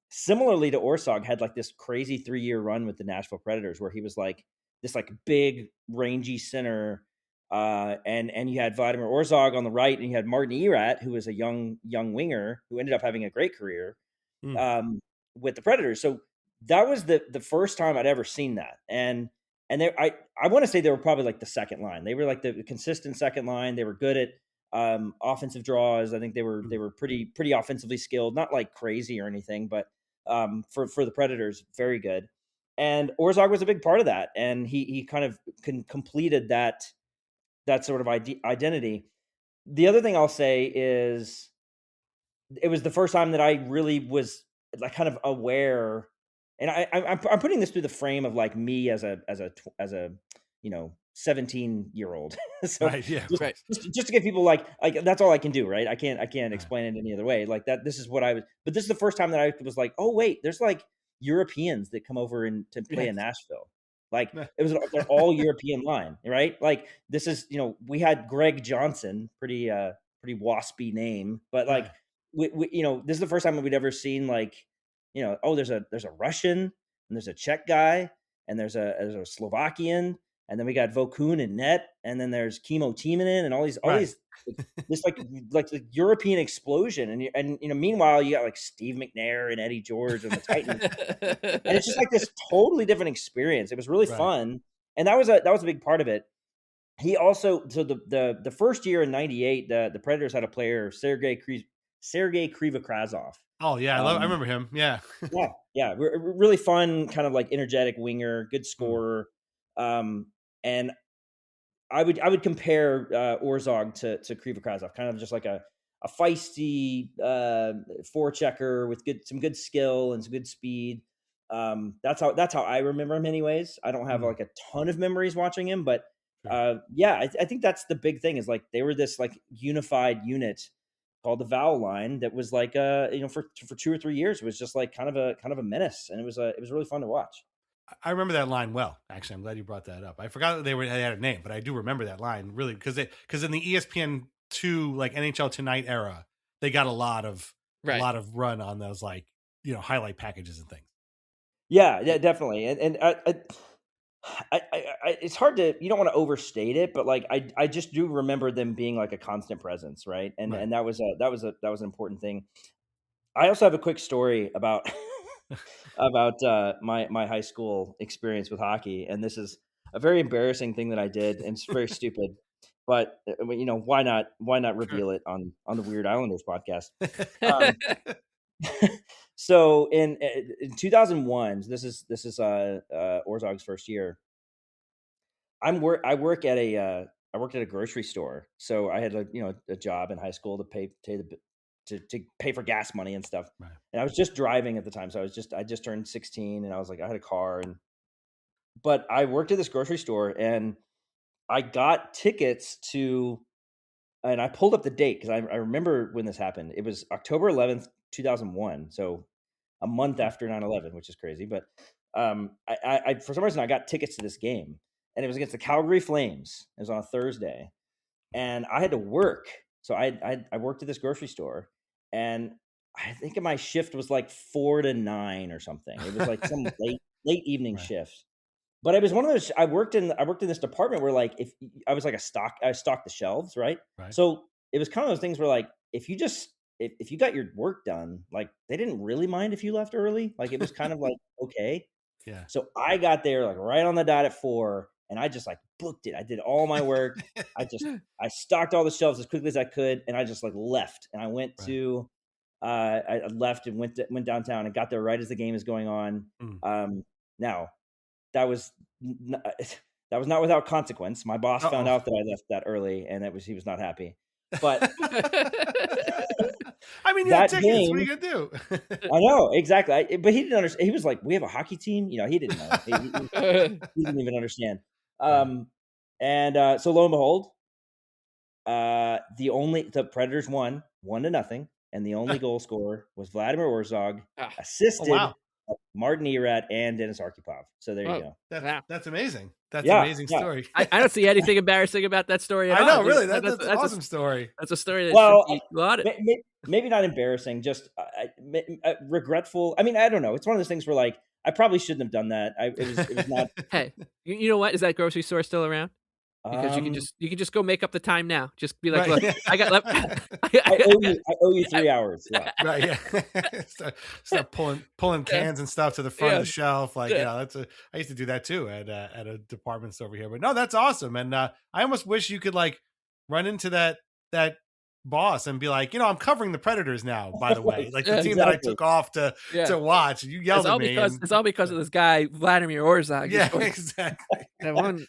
similarly to Orszagh, had like this crazy 3-year run with the Nashville Predators where he was like this like big rangy center, and you had Vladimir Orszagh on the right, and you had Martin Erat, who was a young winger who ended up having a great career with the Predators. So that was the first time I'd ever seen that, and I want to say they were probably like the second line. They were like the consistent second line. They were good at offensive draws. I think they were pretty offensively skilled, not like crazy or anything, but for the Predators, very good. And Orszagh was a big part of that, and he kind of completed that sort of identity. The other thing I'll say is it was the first time that I really was like kind of aware and I'm putting this through the frame of like me as a 17-year-old. So Right, yeah, just to get people like that's all I can do, right? I can't explain it any other way. Like that, this is what I was. But this is the first time that I was like, oh wait, there's like Europeans that come over and to play in Nashville. Like they're all European line, right? Like this is, we had Greg Johnson, pretty waspy name, but like we this is the first time that we'd ever seen like, oh, there's a Russian and there's a Czech guy and there's a Slovakian. And then we got Vokun and Net, and then there's Kimo Timonen and all these this like the European explosion, and meanwhile you got like Steve McNair and Eddie George and the Titans, and it's just like this totally different experience. It was really fun, and that was a big part of it. He also, so the first year in '98, the Predators had a player, Sergei Krivokrazov. Oh yeah, I remember him. Yeah, yeah, really fun, kind of like energetic winger, good scorer. And I would compare Orszagh to Krivokrazov, kind of just like a feisty forechecker with some good skill and some good speed. That's how I remember him anyways. I don't have like a ton of memories watching him, but I think that's the big thing, is like they were this like unified unit called the Vowel Line that was like for 2 or 3 years, it was just like kind of a menace, and it was really fun to watch. I remember that line well. Actually, I'm glad you brought that up. I forgot that they had a name, but I do remember that line really because in the ESPN2 like NHL Tonight era, they got a lot of run on those like highlight packages and things. Yeah, definitely. And I it's hard to, you don't want to overstate it, but like I just do remember them being like a constant presence, right? And that was an important thing. I also have a quick story about my high school experience with hockey, and this is a very embarrassing thing that I did, and it's very stupid, but why not reveal it on the Weird Islanders podcast? So in 2001, this is Orzagh's first year. I worked at a grocery store, so I had a job in high school to pay for gas money and stuff. Right. And I was just driving at the time. So I just turned 16, and I was like, I had a car, but I worked at this grocery store, and I got tickets and I pulled up the date because I remember when this happened. It was October 11th, 2001. So a month after 9/11, which is crazy. But I for some reason, I got tickets to this game, and it was against the Calgary Flames. It was on a Thursday, and I had to work. So I worked at this grocery store, and I think my shift was like 4 to 9 or something. It was like some late evening shift. But it was one of those. I worked in this department where like if I was like I stocked the shelves, right? So it was kind of those things where like if you got your work done, like they didn't really mind if you left early. Like it was kind of like okay. Yeah. So I got there like right on the dot at 4. And I just like booked it. I did all my work. I stocked all the shelves as quickly as I could, and I just like left. And I went to, I left and went downtown and got there right as the game is going on. Now, that was not without consequence. My boss found out that I left that early, and he was not happy. But I mean, you had tickets. What are you gonna do? I know exactly. But he didn't understand. He was like, "We have a hockey team." He didn't know. He didn't even understand. So lo and behold, the Predators won 1-0, and the only goal scorer was Vladimir Orszagh, assisted by Martin Erat and Denis Arkhipov. So there you go. That's amazing. That's an amazing story. I don't see anything embarrassing about that story at all. I know, really. That's an awesome story. That's a story that maybe not embarrassing, just regretful. I mean, I don't know. It's one of those things where like I probably shouldn't have done that. It was not. Hey, you know what? Is that grocery store still around? Because you can just go make up the time now. Just be like, look, I got left. I owe you 3 hours. Yeah. Right. Yeah. start pulling cans and stuff to the front of the shelf. Like, I used to do that too at a department store over here. But no, that's awesome. And I almost wish you could like run into that boss and be like, I'm covering the Predators now, by the way, like the team that I took off to watch. You yelled at me. It's all because of this guy, Vladimir Orszagh. Yeah, exactly. The one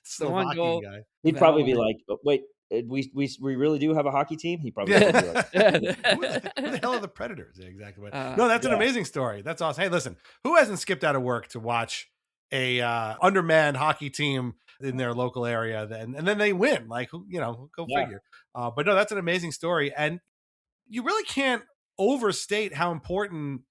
goal. Guy. He'd probably be like, wait, we really do have a hockey team. He probably Yeah. would be like, Who the hell are the Predators? Yeah, exactly. No, that's an amazing story. That's awesome. Hey, listen, who hasn't skipped out of work to watch a undermanned hockey team in their local area, and then they win? Like, who, go figure. But no, that's an amazing story, and you really can't overstate how important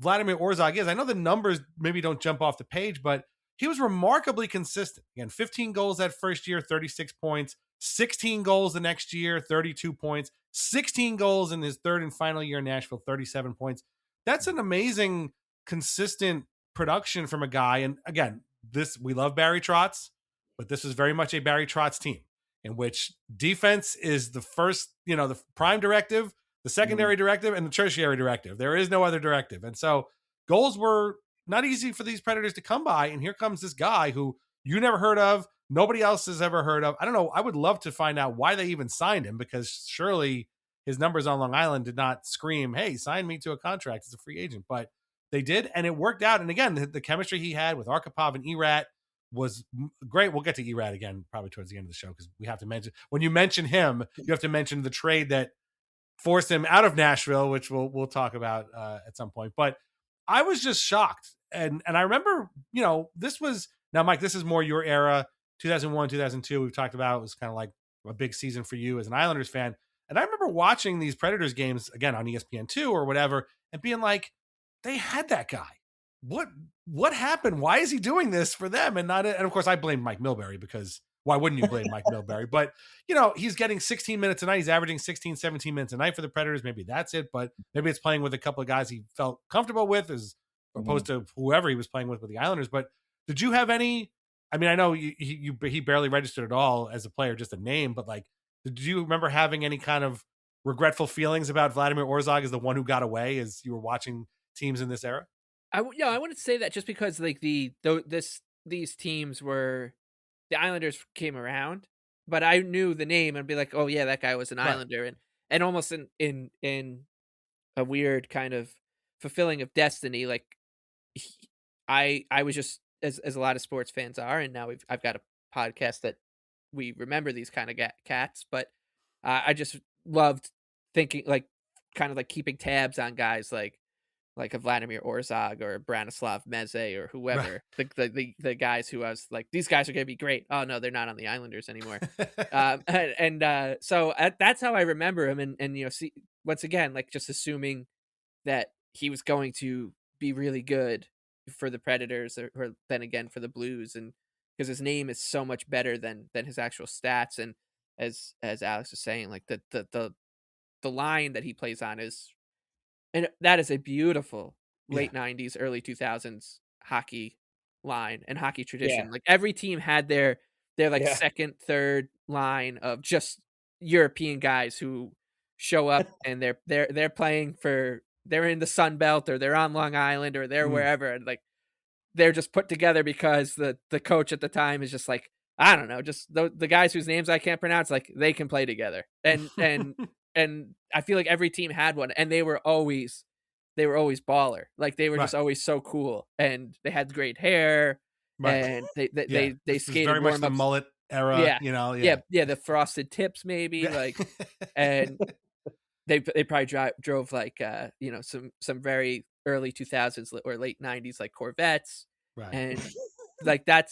Vladimir Orszagh is. I know the numbers maybe don't jump off the page, but he was remarkably consistent. Again, 15 goals that first year, 36 points, 16 goals the next year, 32 points, 16 goals in his third and final year in Nashville, 37 points. That's an amazing, consistent production from a guy. And again, we love Barry Trotz, but this is very much a Barry Trotz team in which defense is the first, the prime directive, the secondary directive, and the tertiary directive. There is no other directive. And so goals were not easy for these Predators to come by. And here comes this guy who you never heard of. Nobody else has ever heard of. I don't know. I would love to find out why they even signed him, because surely his numbers on Long Island did not scream, hey, sign me to a contract as a free agent. But they did, and it worked out. And again, the chemistry he had with Arkhipov and Erat was great. We'll get to Erat again probably towards the end of the show, because we have to mention, when you mention him, you have to mention the trade that forced him out of Nashville, which we'll talk about at some point. But I was just shocked. And I remember, this was, now, Mike, this is more your era, 2001, 2002. We've talked about, it was kind of like a big season for you as an Islanders fan. And I remember watching these Predators games, again, on ESPN2 or whatever, and being like, they had that guy. What happened? Why is he doing this for them? And of course, I blame Mike Milbury, because why wouldn't you blame Mike Milbury? But, he's getting 16 minutes a night. He's averaging 16, 17 minutes a night for the Predators. Maybe that's it. But maybe it's playing with a couple of guys he felt comfortable with, as opposed to whoever he was playing with the Islanders. But did you have any, I mean, I know he barely registered at all as a player, just a name, but like, did you remember having any kind of regretful feelings about Vladimir Orszagh as the one who got away as you were watching teams in this era? I wouldn't say that, just because like these teams were, the Islanders came around, but I knew the name and be like, oh yeah, that guy was an Islander, and almost in a weird kind of fulfilling of destiny. Like I was just, as a lot of sports fans are, and now I've got a podcast that we remember these kind of cats, but I just loved thinking, like, kind of like keeping tabs on guys like a Vladimir Orszagh or Branislav Meze or whoever, the guys who I was like, these guys are going to be great. Oh no, they're not on the Islanders anymore. So that's how I remember him. And see, once again, like, just assuming that he was going to be really good for the Predators, or then again for the Blues, and because his name is so much better than his actual stats. And as Alex was saying, like the line that he plays on is, and that is a beautiful late 90s, early 2000s hockey line and hockey tradition. Yeah. Like, every team had their like second, third line of just European guys who show up and they're playing for, they're in the Sun Belt, or they're on Long Island, or they're wherever, and like they're just put together because the coach at the time is just like, I don't know, just the guys whose names I can't pronounce, like, they can play together. And and I feel like every team had one, and they were always baller. Like, they were just always so cool, and they had great hair, and they skated very much the mullet era. The frosted tips maybe, like, and they probably drove like some very early 2000s or late 90s like Corvettes, and like that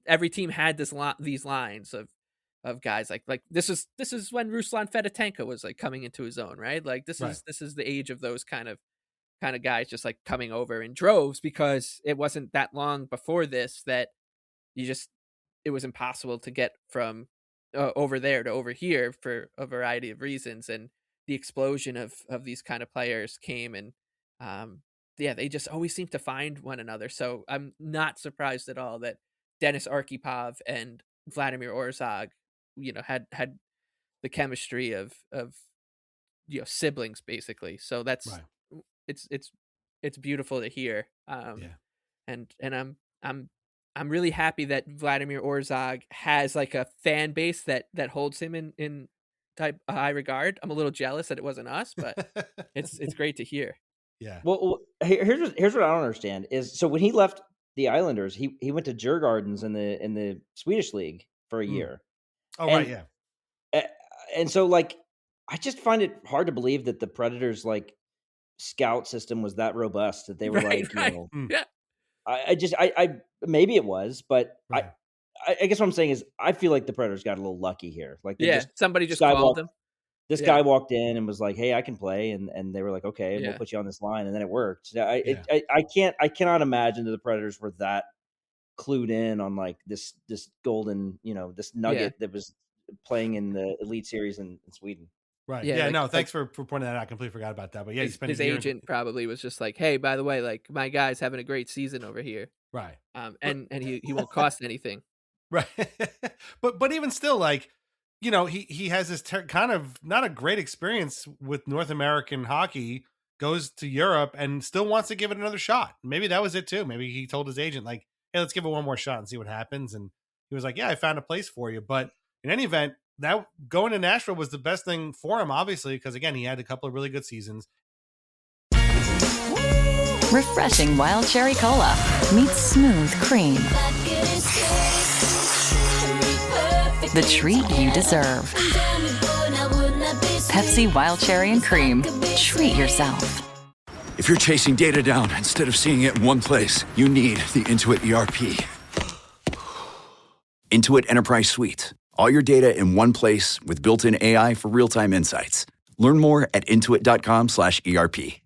every team had these lines of guys like this is when Ruslan Fedotenko was like coming into his own, right? Like, this is the age of those kind of guys just like coming over in droves, because it wasn't that long before this that it was impossible to get from over there to over here for a variety of reasons. And the explosion of these kind of players came, and they just always seem to find one another. So I'm not surprised at all that Denis Arkhipov and Vladimir Orszagh, had the chemistry of siblings, basically. So that's it's beautiful to hear. And I'm really happy that Vladimir Orszagh has like a fan base that holds him in type high regard. I'm a little jealous that it wasn't us, but it's great to hear. Yeah. Well, here's what I don't understand is, so when he left the Islanders, he went to Djurgårdens in the Swedish league for a year. Oh, right, yeah. And so, like, I just find it hard to believe that the Predators, like, scout system was that robust that they were Right, like, right. Yeah. I maybe it was, but Right. I guess what I'm saying is I feel like the Predators got a little lucky here. Like, they Yeah. Somebody just guy called walked- them. This Yeah. guy walked in and was like, "Hey, I can play," and they were like, "Okay, Yeah. we'll put you on this line," and then it worked. Yeah. I cannot imagine that the Predators were that clued in on like this golden, this nugget that was playing in the Elite Series in Sweden. Right. Yeah, Yeah. like- no, thanks for pointing that out. I completely forgot about that. But yeah, he spent His a year. agent probably was just like, "Hey, by the way, like my guy's having a great season over here." Right. And he won't cost anything. Right. but even still, like, he has this kind of not a great experience with North American hockey, goes to Europe and still wants to give it another shot. Maybe that was it too. Maybe he told his agent, like, hey, let's give it one more shot and see what happens. And he was like, yeah, I found a place for you. But in any event, that going to Nashville was the best thing for him, obviously, because again, he had a couple of really good seasons. Refreshing wild cherry cola meets smooth cream. The treat you deserve. Pepsi Wild Cherry and Cream. Treat yourself. If you're chasing data down instead of seeing it in one place, you need the Intuit ERP. Intuit Enterprise Suite. All your data in one place with built-in AI for real-time insights. Learn more at intuit.com/ERP.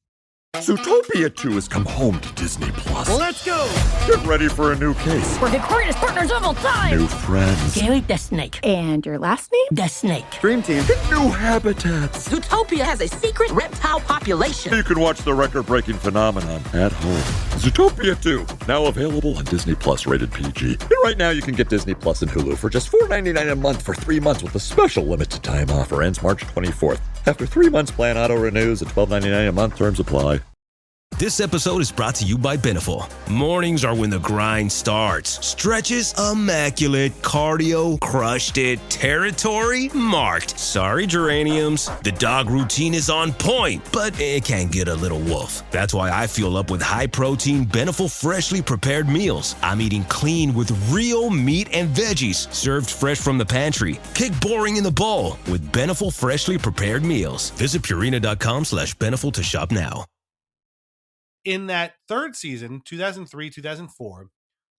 Zootopia 2 has come home to Disney+. Let's go! Get ready for a new case. We're the greatest partners of all time! New friends. Gary the Snake. And your last name? The Snake. Dream Team. Get new habitats. Zootopia has a secret reptile population. You can watch the record-breaking phenomenon at home. Zootopia 2, now available on Disney+, rated PG. And right now you can get Disney Plus and Hulu for just $4.99 a month for 3 months with a special limited time offer. Ends March 24th. After 3 months, plan auto renews at $12.99 a month. Terms apply. This episode is brought to you by Beneful. Mornings are when the grind starts. Stretches, immaculate. Cardio, crushed it. Territory, marked. Sorry, geraniums. The dog routine is on point, but it can get a little wolf. That's why I fuel up with high-protein Beneful freshly prepared meals. I'm eating clean with real meat and veggies, served fresh from the pantry. Kick boring in the bowl with Beneful freshly prepared meals. Visit Purina.com/Beneful to shop now. In that third season, 2003-2004,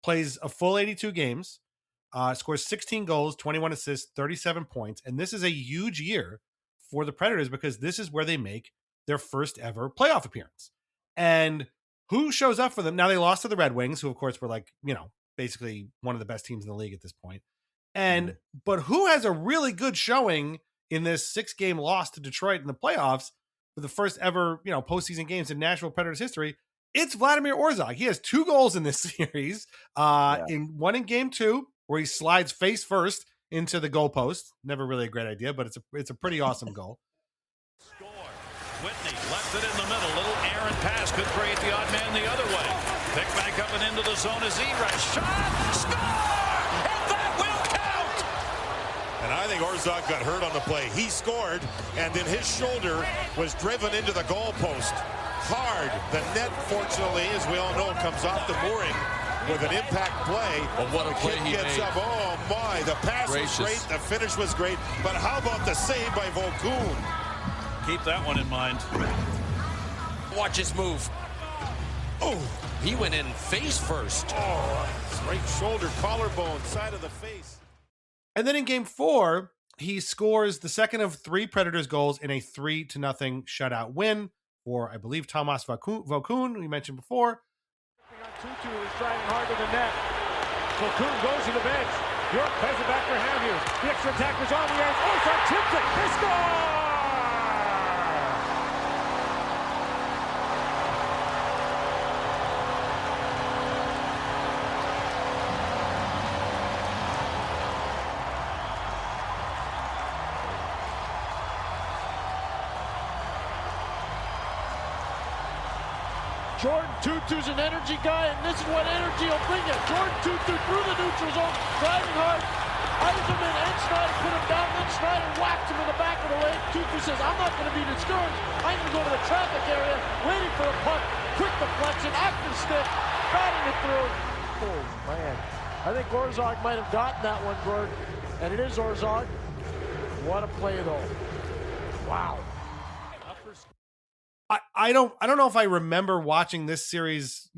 plays a full 82 games, scores 16 goals, 21 assists, 37 points. And this is a huge year for the Predators because this is where they make their first ever playoff appearance. And who shows up for them? Now, they lost to the Red Wings, who, of course, were like, basically one of the best teams in the league at this point. But who has a really good showing in this 6-game loss to Detroit in the playoffs? For the first ever, postseason games in Nashville Predators history, it's Vladimir Orszagh. He has 2 goals in this series. In one in game 2, where he slides face first into the goalpost. Never really a great idea, but it's a pretty awesome goal. Score. Whitney left it in the middle. Little errant pass could create the odd man the other way. Pick back up and into the zone is Erat. Shot. Score. And I think Orszagh got hurt on the play. He scored, and then his shoulder was driven into the goalpost hard. The net, fortunately, as we all know, comes off the mooring with an impact play. But what a play he gets made. up. Oh, my. The pass was great. The finish was great. But how about the save by Volkun? Keep that one in mind. Watch his move. Oh, he went in face first. Oh, right shoulder, collarbone, side of the face. And then in game 4, he scores the second of 3 Predators goals in a 3-0 shutout win for, I believe, Tomas Volkun, we mentioned before. Tutu is driving hard to the net. Volkun goes to the bench. York plays it back for Hamhuis. The extra attacker's on the edge. Orszagh tips it. They score! Jordan Tutu's an energy guy, and this is what energy will bring you. Jordan Tutu through the neutral zone, driving hard. Eiserman and Schneider put him down, then Schneider whacked him in the back of the leg. Tutu says, I'm not going to be discouraged. I'm going to go to the traffic area, waiting for a puck. Quick deflection, active stick, batting it through. Oh, man. I think Orszagh might have gotten that one, Gord. And it is Orszagh. What a play, though. Wow. I don't know if I remember watching this series,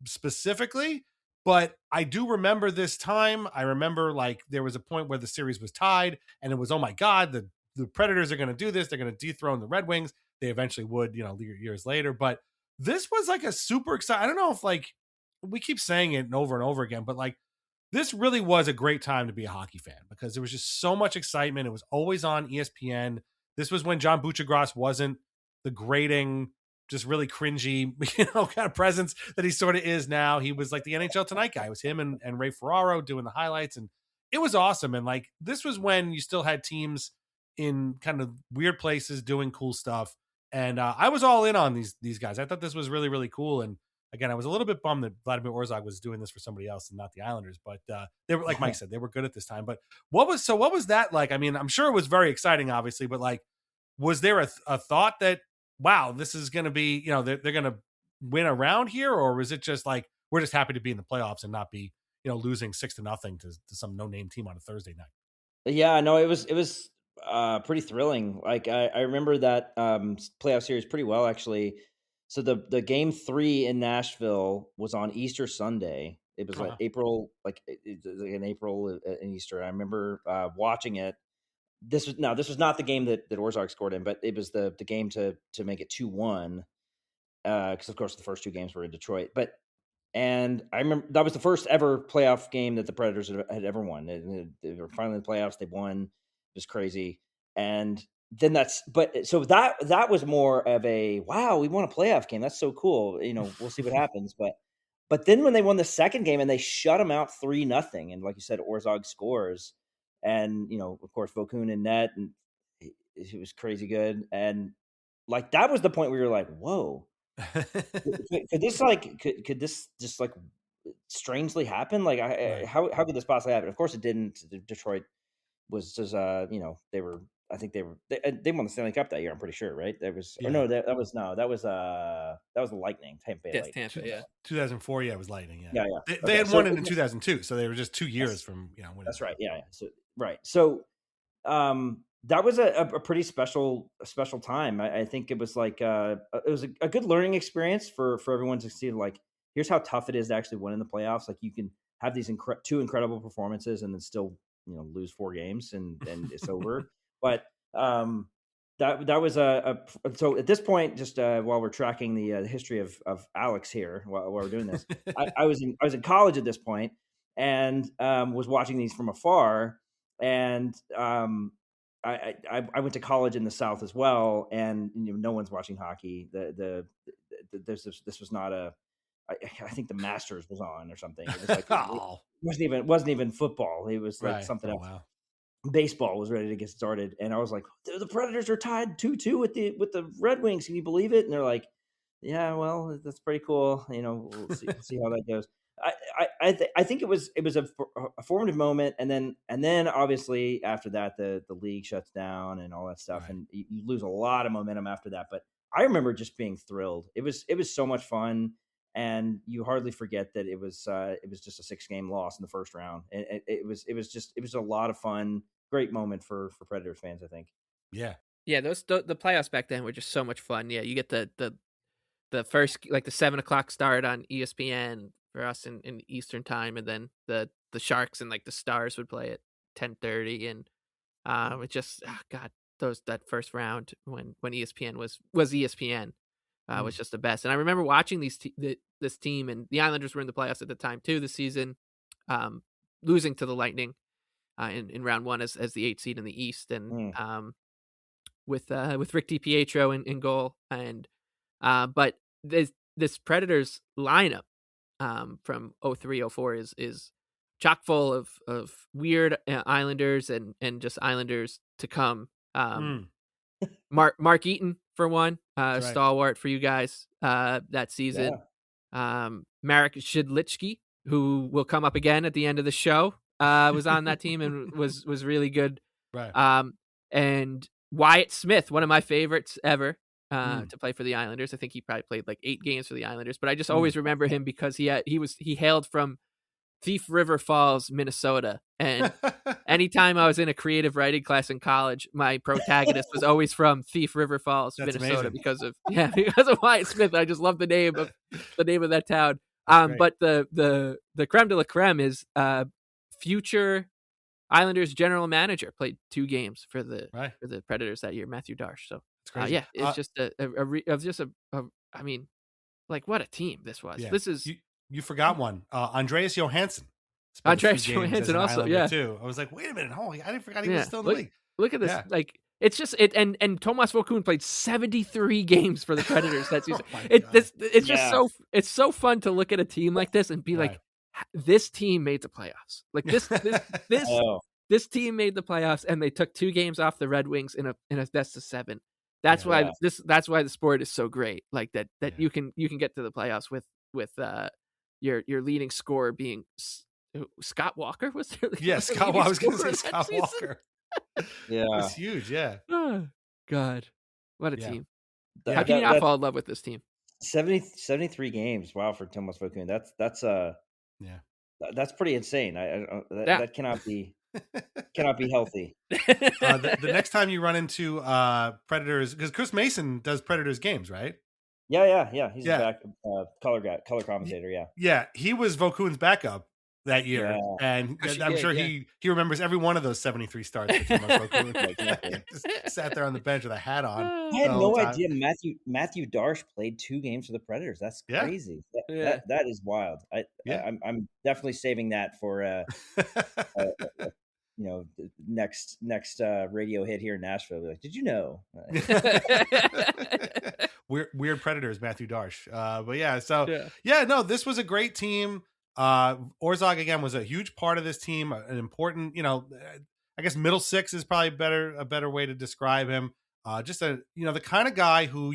specifically, but I do remember this time. I remember like there was a point where the series was tied and it was, oh my God, the Predators are going to do this. They're going to dethrone the Red Wings. They eventually would, years later, but this was like a super exciting. I don't know if like we keep saying it over and over again, but like this really was a great time to be a hockey fan because there was just so much excitement. It was always on ESPN. This was when John Buccigross wasn't the grating, just really cringy, kind of presence that he sort of is now. He was like the NHL Tonight guy. It was him and Ray Ferraro doing the highlights, and it was awesome. And like this was when you still had teams in kind of weird places doing cool stuff. And I was all in on these guys. I thought this was really, really cool. And again, I was a little bit bummed that Vladimir Orszagh was doing this for somebody else and not the Islanders. But they were, like Mike said, they were good at this time. But what was that like? I mean, I'm sure it was very exciting, obviously, but like, was there a thought that, wow, this is going to be, they're going to win around here? Or was it just like, we're just happy to be in the playoffs and not be, losing 6-0 to some no-name team on a Thursday night? Yeah, no, it was pretty thrilling. Like I remember that playoff series pretty well, actually. So the game 3 in Nashville was on Easter Sunday. It was like April, in April and Easter. I remember watching it. This was not the game that Orszagh scored in, but it was the game to make it 2-1. Because of course the first 2 games were in Detroit. And I remember that was the first ever playoff game that the Predators had ever won. They were finally in the playoffs. They won. It was crazy. And then that was more of a, wow, we won a playoff game. That's so cool. We'll see what happens. But then when they won the second game and they shut them out 3-0, and like you said, Orszagh scores, and of course Vokun in net, and he was crazy good. And like that was the point where you're like, whoa. could this just like strangely happen? Like how could this possibly happen? Of course it didn't. Detroit was just they won the Stanley Cup that year, I'm pretty sure, right? That was that was the Lightning, Tampa Bay Lightning. Tampa, yeah. 2004, it was Lightning, yeah. They had won it in 2002, so they were just 2 years from winning. That's right, yeah. So right, so that was a pretty special time. I think it was like it was a good learning experience for everyone to see, like, here's how tough it is to actually win in the playoffs. Like, you can have these 2 incredible performances and then still lose 4 games and it's over. But that was so at this point, just while we're tracking the history of Alex here while we're doing this, I was in college at this point and was watching these from afar, and I went to college in the South as well, and no one's watching hockey. This was not a. I think the Masters was on or something. It was like it wasn't even football. It was like something else. Wow. Baseball was ready to get started, and I was like, the Predators are tied 2-2 with the Red Wings. Can you believe it? And they're like, yeah, well, that's pretty cool. We'll see how that goes. I think it was a formative moment, and then obviously after that the league shuts down and all that stuff, and you lose a lot of momentum after that. But I remember just being thrilled. It was so much fun, and you hardly forget that it was just a 6-game loss in the first round, and it was a lot of fun. Great moment for Predators fans, I think. Yeah, those the playoffs back then were just so much fun. Yeah, you get the first, like, the 7:00 start on ESPN for us in Eastern time, and then the Sharks and like the Stars would play at 10:30, and it just that first round when ESPN was ESPN was just the best. And I remember watching this team, and the Islanders were in the playoffs at the time too this season, losing to the Lightning in round 1 as the 8th seed in the East, and with Rick DiPietro in goal, and but this Predators lineup from 03-04 is chock full of weird Islanders and just Islanders to come. Mark Eaton, for one, stalwart for you guys that season. Yeah. Marek Shidlichky, who will come up again at the end of the show, was on that team and was really good. Right. And Wyatt Smith, one of my favorites ever. To play for the Islanders. I think he probably played like 8 games for the Islanders, but I just always remember him because he hailed from Thief River Falls, Minnesota. And anytime I was in a creative writing class in college, my protagonist was always from Thief River Falls, That's Minnesota, amazing. because of Wyatt Smith. I just love the name of that town. But the creme de la creme is future Islanders general manager, played 2 games for the Predators that year, Matthew Darsh. So it's just I mean, like, what a team this was. Yeah. This is you forgot one. Andreas Johansson. Andreas Johansson also, too. I was like, wait a minute, I forgot he was still in the league. Look at this, like, it's just it. And Tomas Vokoun played 73 games for the Predators that season. It's just it's so fun to look at a team like this and be like, this team made the playoffs. Like this team made the playoffs, and they took 2 games off the Red Wings in a best of 7. That's why the sport is so great. Like that you can get to the playoffs with your leading scorer being Scott Walker. Was there? Yes, Scott. I was going to say Scott Walker. Yeah, it's huge. Yeah. Oh, God, what a team! How can you not fall in love with this team? 73 games. Wow, for Tomas Vokoun. That's pretty insane. That cannot be healthy. The next time you run into Predators, because Chris Mason does Predators games, right? Yeah. He's a back color commentator. Yeah. He was Vokoun's backup that year, and I'm sure he remembers every one of those 73 starts. Just sat there on the bench with a hat on. I had no idea Matthew Darsh played 2 games for the Predators. That's crazy. That is wild. I'm definitely saving that for next radio hit here in Nashville. Be like, did you know? Weird Predators, Matthew Darsh. No, this was a great team. Orszagh again was a huge part of this team, an important, I guess middle six is probably a better way to describe him. Just the kind of guy who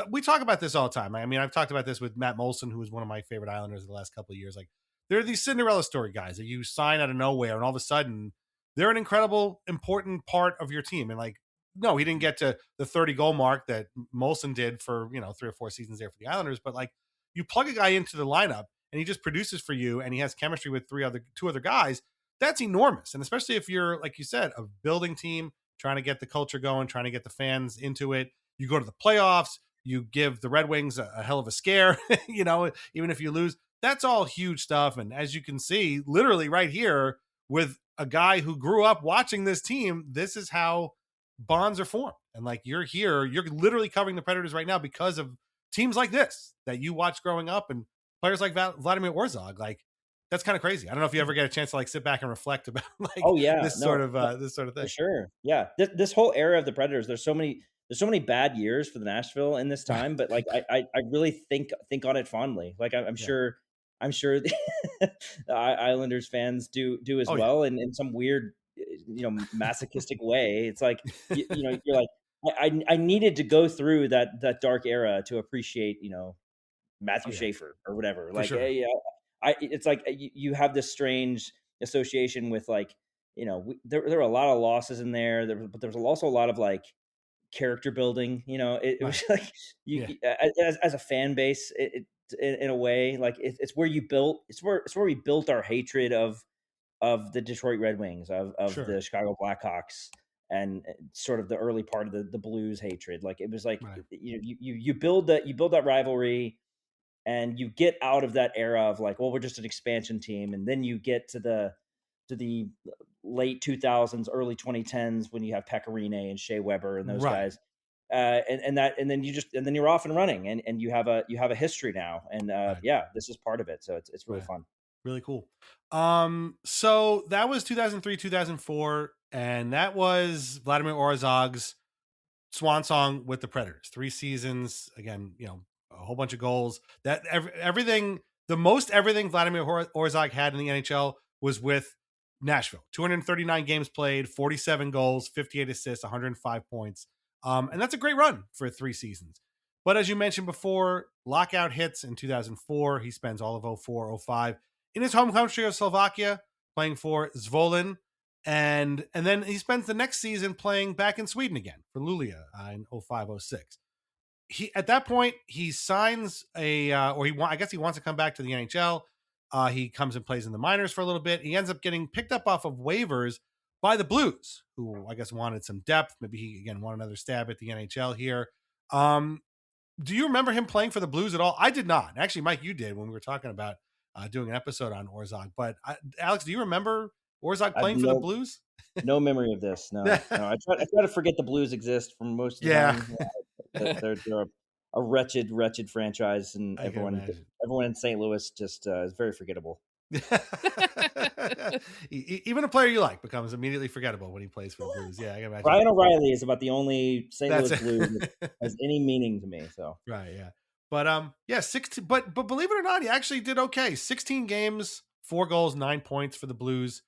we talk about this all the time. I mean, I've talked about this with Matt Molson, who was one of my favorite Islanders the last couple of years. Like, there are these Cinderella story guys that you sign out of nowhere, and all of a sudden they're an incredible, important part of your team. And like, no, he didn't get to the 30 goal mark that Molson did for 3 or 4 seasons there for the Islanders, but like, you plug a guy into the lineup and he just produces for you, and he has chemistry with 2 other guys. That's enormous. And especially if you're, like you said, a building team, trying to get the culture going, trying to get the fans into it. You go to the playoffs, you give the Red Wings a hell of a scare, even if you lose. That's all huge stuff. And as you can see, literally right here with a guy who grew up watching this team, this is how bonds are formed. And like, you're here, you're literally covering the Predators right now because of teams like this that you watched growing up, and players like Vladimir Orszagh. Like, that's kind of crazy. I don't know if you ever get a chance to like sit back and reflect about this sort of thing. For sure. Yeah. This whole era of the Predators, there's so many bad years for the Nashville in this time, but like, I really think on it fondly. Like, I'm sure the Islanders fans do as well. And in some weird, masochistic way. It's like, you're like, I needed to go through that dark era to appreciate, Matthew Schaefer or whatever. Like, sure. It's like you have this strange association with like, there were a lot of losses in there, but there was also a lot of like character building. It was like as a fan base, in a way, like it's where you built. It's where we built our hatred of the Detroit Red Wings, of sure. the Chicago Blackhawks, and sort of the early part of the Blues hatred. Like, it was like, right. you build that rivalry, and you get out of that era of like, well, we're just an expansion team. And then you get to the late 2000s, early 2010s, when you have Pecorine and Shea Weber and those right. guys. And then you're off and running, and you have a history now. And right. This is part of it. So it's really right. fun. Really cool. So that was 2003, 2004. And that was Vladimir Orzagh's swan song with the Predators. 3 seasons, again, a whole bunch of goals. That everything Vladimir Orszagh had in the NHL was with Nashville. 239 games played, 47 goals, 58 assists, 105 points. And that's a great run for 3 seasons. But as you mentioned before, lockout hits in 2004. He spends all of 2004, 2005 in his home country of Slovakia, playing for Zvolin. And then he spends the next season playing back in Sweden again for Luleå in 2005, 2006. At that point, he signs I guess he wants to come back to the NHL. He comes and plays in the minors for a little bit. He ends up getting picked up off of waivers by the Blues, who I guess wanted some depth. Maybe he, again, wanted another stab at the NHL here. Do you remember him playing for the Blues at all? I did not. Actually, Mike, you did when we were talking about doing an episode on Orszagh. But Alex, do you remember Orszagh playing for the Blues? No memory of this. No. I try to forget the Blues exist from most of the time. They're a wretched franchise, and everyone in St. Louis just is very forgettable. Even a player you like becomes immediately forgettable when he plays for the Blues. Yeah, I can imagine. Ryan O'Reilly is about the only St. Louis Blues that has any meaning to me. So right, yeah. But 16. But believe it or not, he actually did okay. 16 games, 4 goals, 9 points for the Blues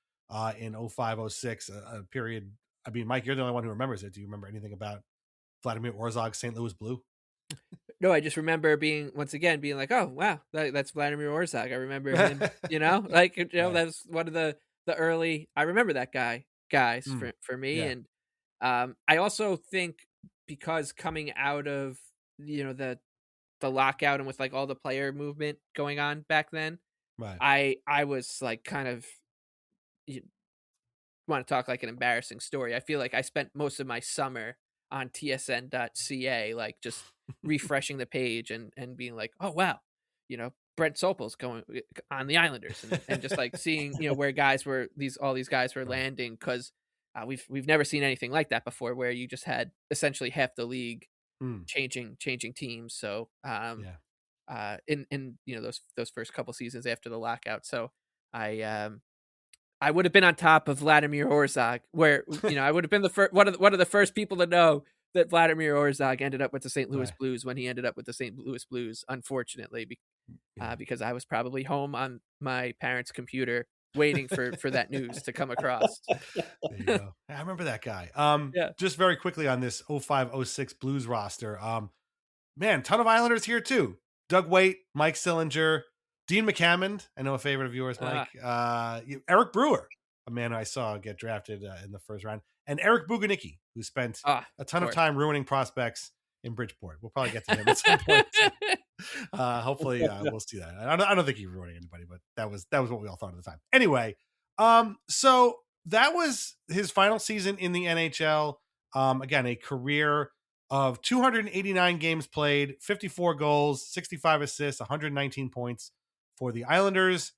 in 05-06, a period. I mean, Mike, you're the only one who remembers it. Do you remember anything about Vladimir Orszagh, St. Louis Blue? No, I just remember being like, oh wow, that's Vladimir Orszagh. I remember him, that's one of the early. I remember that guys for me, and I also think because coming out of the lockout and with like all the player movement going on back then, right? I was like kind of want to talk like an embarrassing story. I feel like I spent most of my summer on tsn.ca, like just refreshing the page and being like, oh wow, Brent Sopel's going on the Islanders, and just like seeing where all these guys were landing, because we've never seen anything like that before, where you just had essentially half the league changing teams. So in those first couple seasons after the lockout, so I would have been on top of Vladimir Orszagh, where I would have been one of the first people to know that Vladimir Orszagh ended up with the St. Louis Blues when he ended up with the St. Louis Blues, unfortunately, because I was probably home on my parents' computer waiting for that news to come across. There you go. I remember that guy. Just very quickly on this 05-06 Blues roster. Man, ton of Islanders here too. Doug Waite, Mike Sillinger, Dean McCammond, I know a favorite of yours, Mike. Eric Brewer, a man I saw get drafted in the first round, and Eric Buganicki, who spent a ton of time ruining prospects in Bridgeport. We'll probably get to him at some point. Hopefully, we'll see that. I don't think he's ruining anybody, but that was what we all thought at the time. Anyway, so that was his final season in the NHL. Again, a career of 289 games played, 54 goals, 65 assists, 119 points for the Islanders,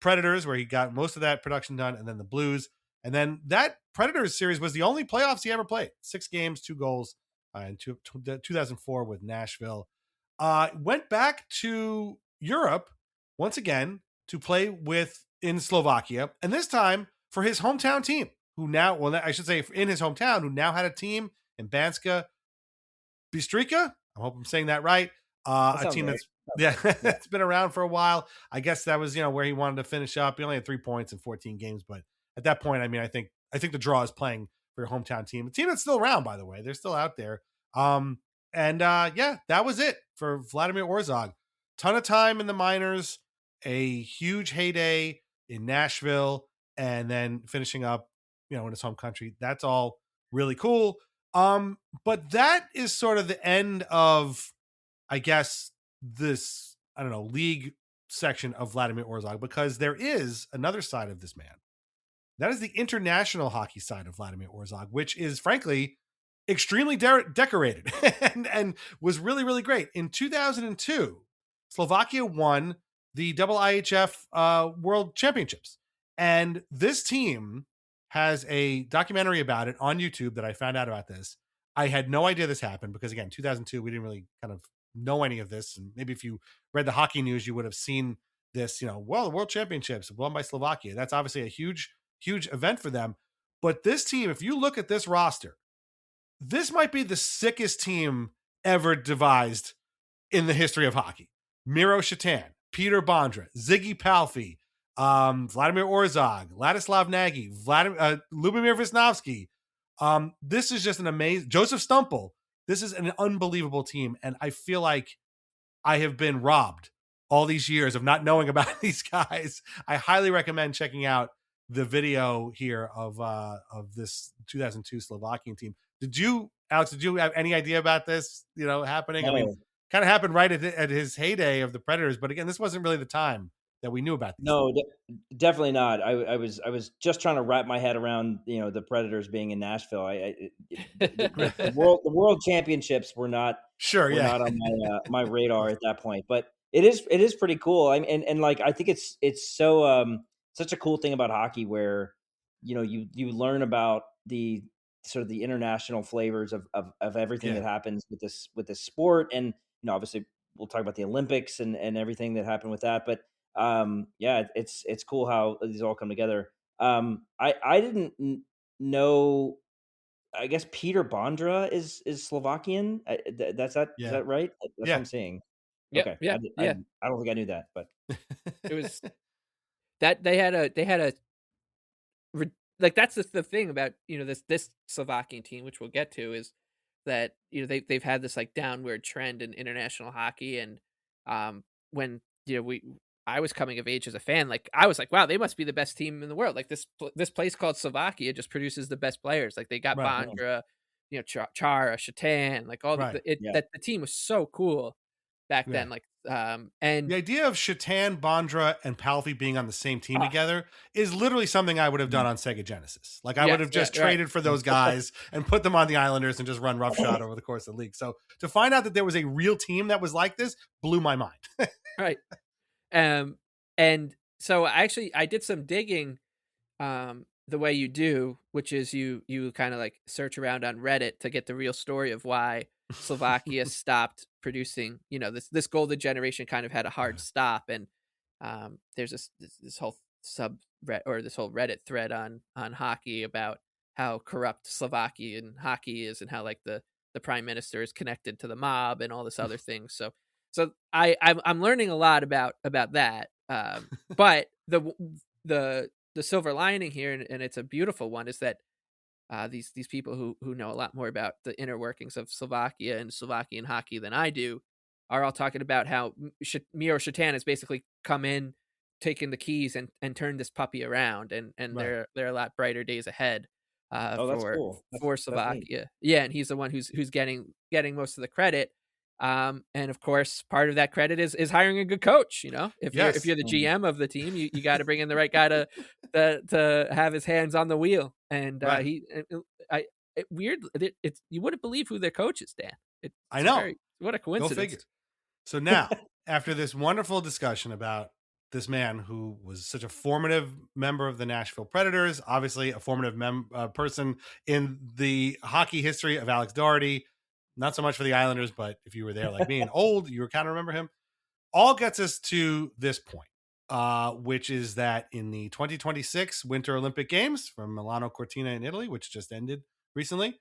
Predators, where he got most of that production done, and then the Blues. And then that Predators series was the only playoffs he ever played. 6 games, 2 goals in 2004 with Nashville. Went back to Europe once again to play in Slovakia, and this time for his hometown team, in his hometown, who now had a team in Banska Bystrica. I hope I'm saying that right. A team that's it's been around for a while. I guess that was where he wanted to finish up. He only had 3 points in 14 games, but at that point, I mean, I think the draw is playing for your hometown team, a team that's still around, by the way. They're still out there. That was it for Vladimir Orszagh. Ton of time in the minors, a huge heyday in Nashville, and then finishing up, in his home country. That's all really cool. But that is sort of the end of, I guess, this, league section of Vladimir Orszagh, because there is another side of this man. That is the international hockey side of Vladimir Orszagh, which is frankly extremely decorated and was really, really great. In 2002, Slovakia won the IIHF World Championships. And this team has a documentary about it on YouTube that I found out about this. I had no idea this happened because, again, 2002, we didn't really kind of know any of this. And maybe if you read the hockey news, you would have seen this, the World Championships won by Slovakia. That's obviously a huge, huge event for them. But this team, if you look at this roster, this might be the sickest team ever devised in the history of hockey. Miro Shatan, Peter Bondra, Ziggy Palffy, Vladimir Orszagh, Ladislav Nagy, Lubomir Visnovsky. This is just an amazing... Joseph Stumple. This is an unbelievable team, and I feel like I have been robbed all these years of not knowing about these guys. I highly recommend checking out the video here of this 2002 Slovakian team. Alex, did you have any idea about this, happening? No. I mean, kind of happened right at his heyday of the Predators, but again, this wasn't really the time that we knew about these. No, definitely not. I was just trying to wrap my head around the Predators being in Nashville. The world championships were not not on my radar at that point. But it is pretty cool. I mean, and like I think it's so such a cool thing about hockey where you learn about the sort of the international flavors of everything that happens with this sport, and obviously we'll talk about the Olympics and everything that happened with that, but it's cool how these all come together. I didn't know. I guess Peter Bondra is Slovakian. Is that right? That's what I'm saying. Yep, Okay. yeah, yeah. I don't think I knew that, but it was that they had a like that's the thing about this Slovakian team, which we'll get to, is that they've had this like downward trend in international hockey, and when I was coming of age as a fan, like I was like, wow, they must be the best team in the world. Like this place called Slovakia just produces the best players. Like they got Bondra, Chara, Shatan, like all that the team was so cool back then. Like and the idea of Shatan, Bondra, and Palffy being on the same team together is literally something I would have done on Sega Genesis. Like I would have just traded for those guys and put them on the Islanders and just run roughshod over the course of the league. So to find out that there was a real team that was like this blew my mind. Right. And so I did some digging the way you do, which is you kind of like search around on Reddit to get the real story of why Slovakia stopped producing, this golden generation kind of had a hard stop. And there's this whole this whole Reddit thread on hockey about how corrupt Slovakian hockey is and how like the prime minister is connected to the mob and all this other thing. So I'm learning a lot about that. But the silver lining here, and it's a beautiful one, is that these people who know a lot more about the inner workings of Slovakia and Slovakian hockey than I do are all talking about how Miro Shatan has basically come in, taken the keys and turned this puppy around, and there are a lot brighter days ahead that's cool. for Slovakia. Yeah, and he's the one who's getting most of the credit. And of course, part of that credit is hiring a good coach. If you're the GM of the team, you got to bring in the right guy to have his hands on the wheel. And you wouldn't believe who their coach is, Dan. I know. What a coincidence. Go figure. So now, after this wonderful discussion about this man who was such a formative member of the Nashville Predators, obviously a formative person in the hockey history of Alex Daugherty. Not so much for the Islanders, but if you were there like me and old, you kind of remember him. All gets us to this point, which is that in the 2026 Winter Olympic Games from Milano Cortina in Italy, which just ended recently,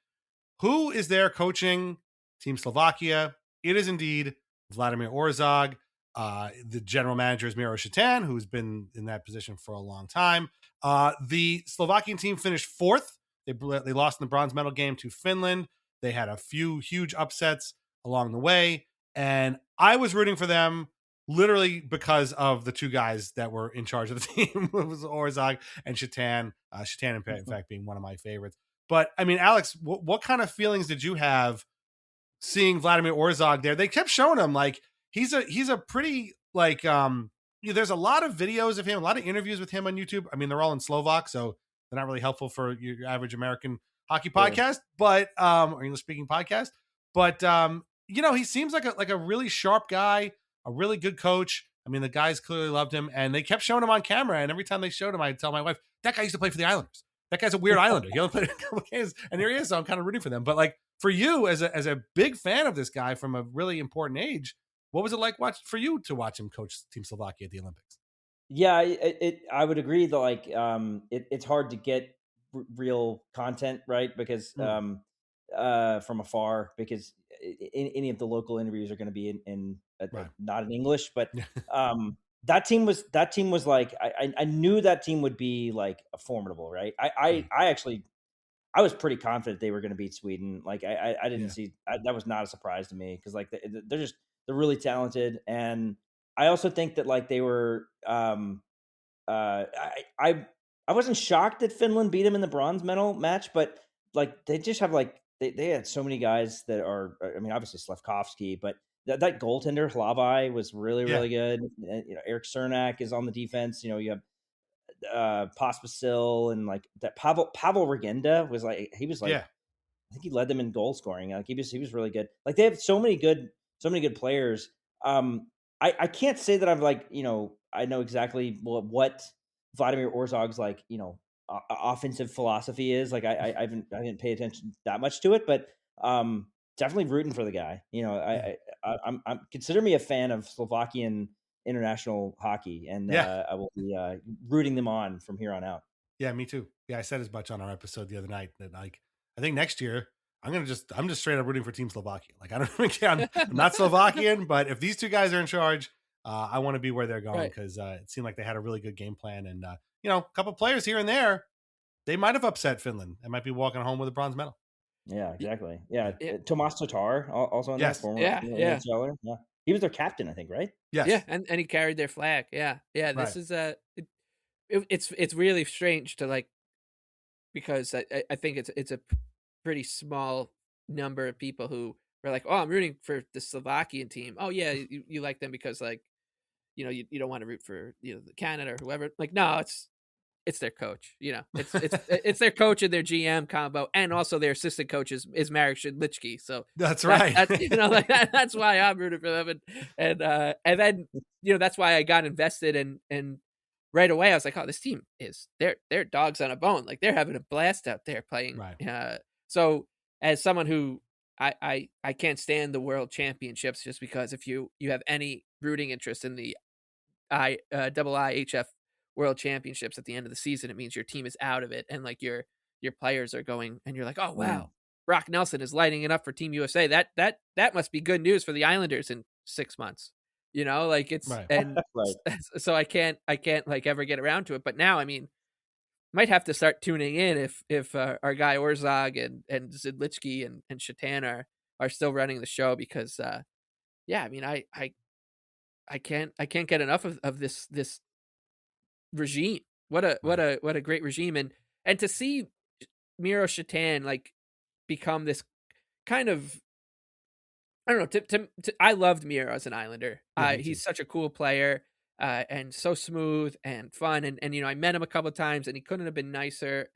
who is there coaching Team Slovakia? It is indeed Vladimir Orszagh. The general manager is Miro Shatan, who's been in that position for a long time. The Slovakian team finished fourth. They lost in the bronze medal game to Finland. They had a few huge upsets along the way, and I was rooting for them literally because of the two guys that were in charge of the team. It was Orszagh and Shatan. Shatan, in fact, being one of my favorites. But I mean, Alex, what kind of feelings did you have seeing Vladimir Orszagh there? They kept showing him like he's a pretty like there's a lot of videos of him, a lot of interviews with him on YouTube. I mean, they're all in Slovak, so they're not really helpful for your average American hockey podcast, but or English speaking podcast. But he seems like a really sharp guy, a really good coach. I mean, the guys clearly loved him, and they kept showing him on camera. And every time they showed him, I'd tell my wife, "That guy used to play for the Islanders. That guy's a weird Islander. He only played a couple games, and here he is." So I'm kind of rooting for them. But like for you, as a big fan of this guy from a really important age, what was it like for you to watch him coach Team Slovakia at the Olympics? Yeah, I would agree that like it's hard to get real content, right? Because from afar, because any of the local interviews are going to be in not in English, but that team was like I knew that team would be like formidable, right? I was pretty confident they were going to beat Sweden. Like I didn't see that was not a surprise to me because like they're really talented, and I also think that like they were I wasn't shocked that Finland beat him in the bronze medal match, but like they just have like they had so many guys that are, I mean, obviously Slafkovsky, but that goaltender Hlavai was really good. And, Eric Cernak is on the defense. You have Pospisil and like that Pavel Regenda was like I think he led them in goal scoring. Like he was really good. Like they have so many good players. I can't say that I'm like, I know exactly what Vladimir Orzagh's like, offensive philosophy is. Like I didn't pay attention that much to it, but definitely rooting for the guy. I'm consider me a fan of Slovakian international hockey, and I will be rooting them on from here on out. Yeah, me too. Yeah, I said as much on our episode the other night that like I think next year I'm just straight up rooting for Team Slovakia. Like I don't even care. I'm not Slovakian, but if these two guys are in charge, I want to be where they're going because it seemed like they had a really good game plan, and a couple players here and there, they might have upset Finland and might be walking home with a bronze medal. Yeah, exactly. Yeah, Tomas Tatar also on that former NHLer. Yeah, he was their captain, I think, right? Yes. Yeah, and he carried their flag. Yeah. This is it's really strange to like because I think it's a pretty small number of people who are like, oh, I'm rooting for the Slovakian team. Oh yeah, you like them because like you don't want to root for Canada or whoever. Like no, it's their coach. It's their coach and their GM combo, and also their assistant coach is Marek Shidlichky. So that's right. That's why I'm rooting for them, and then that's why I got invested and right away I was like, oh, this team they're dogs on a bone. Like they're having a blast out there playing. Right. So as someone who I can't stand the World Championships just because if you have any rooting interest in the IHF World Championships at the end of the season, it means your team is out of it and like your players are going and you're like, oh wow, Brock Nelson is lighting it up for Team USA. That must be good news for the Islanders in 6 months. Like it's and so I can't like ever get around to it. But now, I mean, might have to start tuning in if our guy Orszagh and Zidlichky and Shatan are still running the show because I mean I can't get enough of this regime. What a great regime and to see Miro Shatan like become this kind of I don't know. I loved Miro as an Islander. He's such a cool player and so smooth and fun. And I met him a couple of times and he couldn't have been nicer.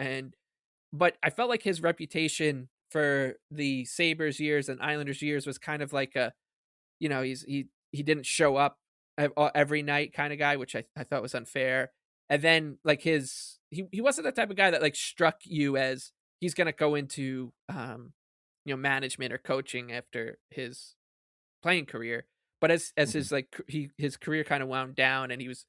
But I felt like his reputation for the Sabres years and Islanders years was kind of like he didn't show up every night kind of guy, which I thought was unfair. And then like he wasn't the type of guy that like struck you as he's going to go into management or coaching after his playing career. But as his like his career kind of wound down and he was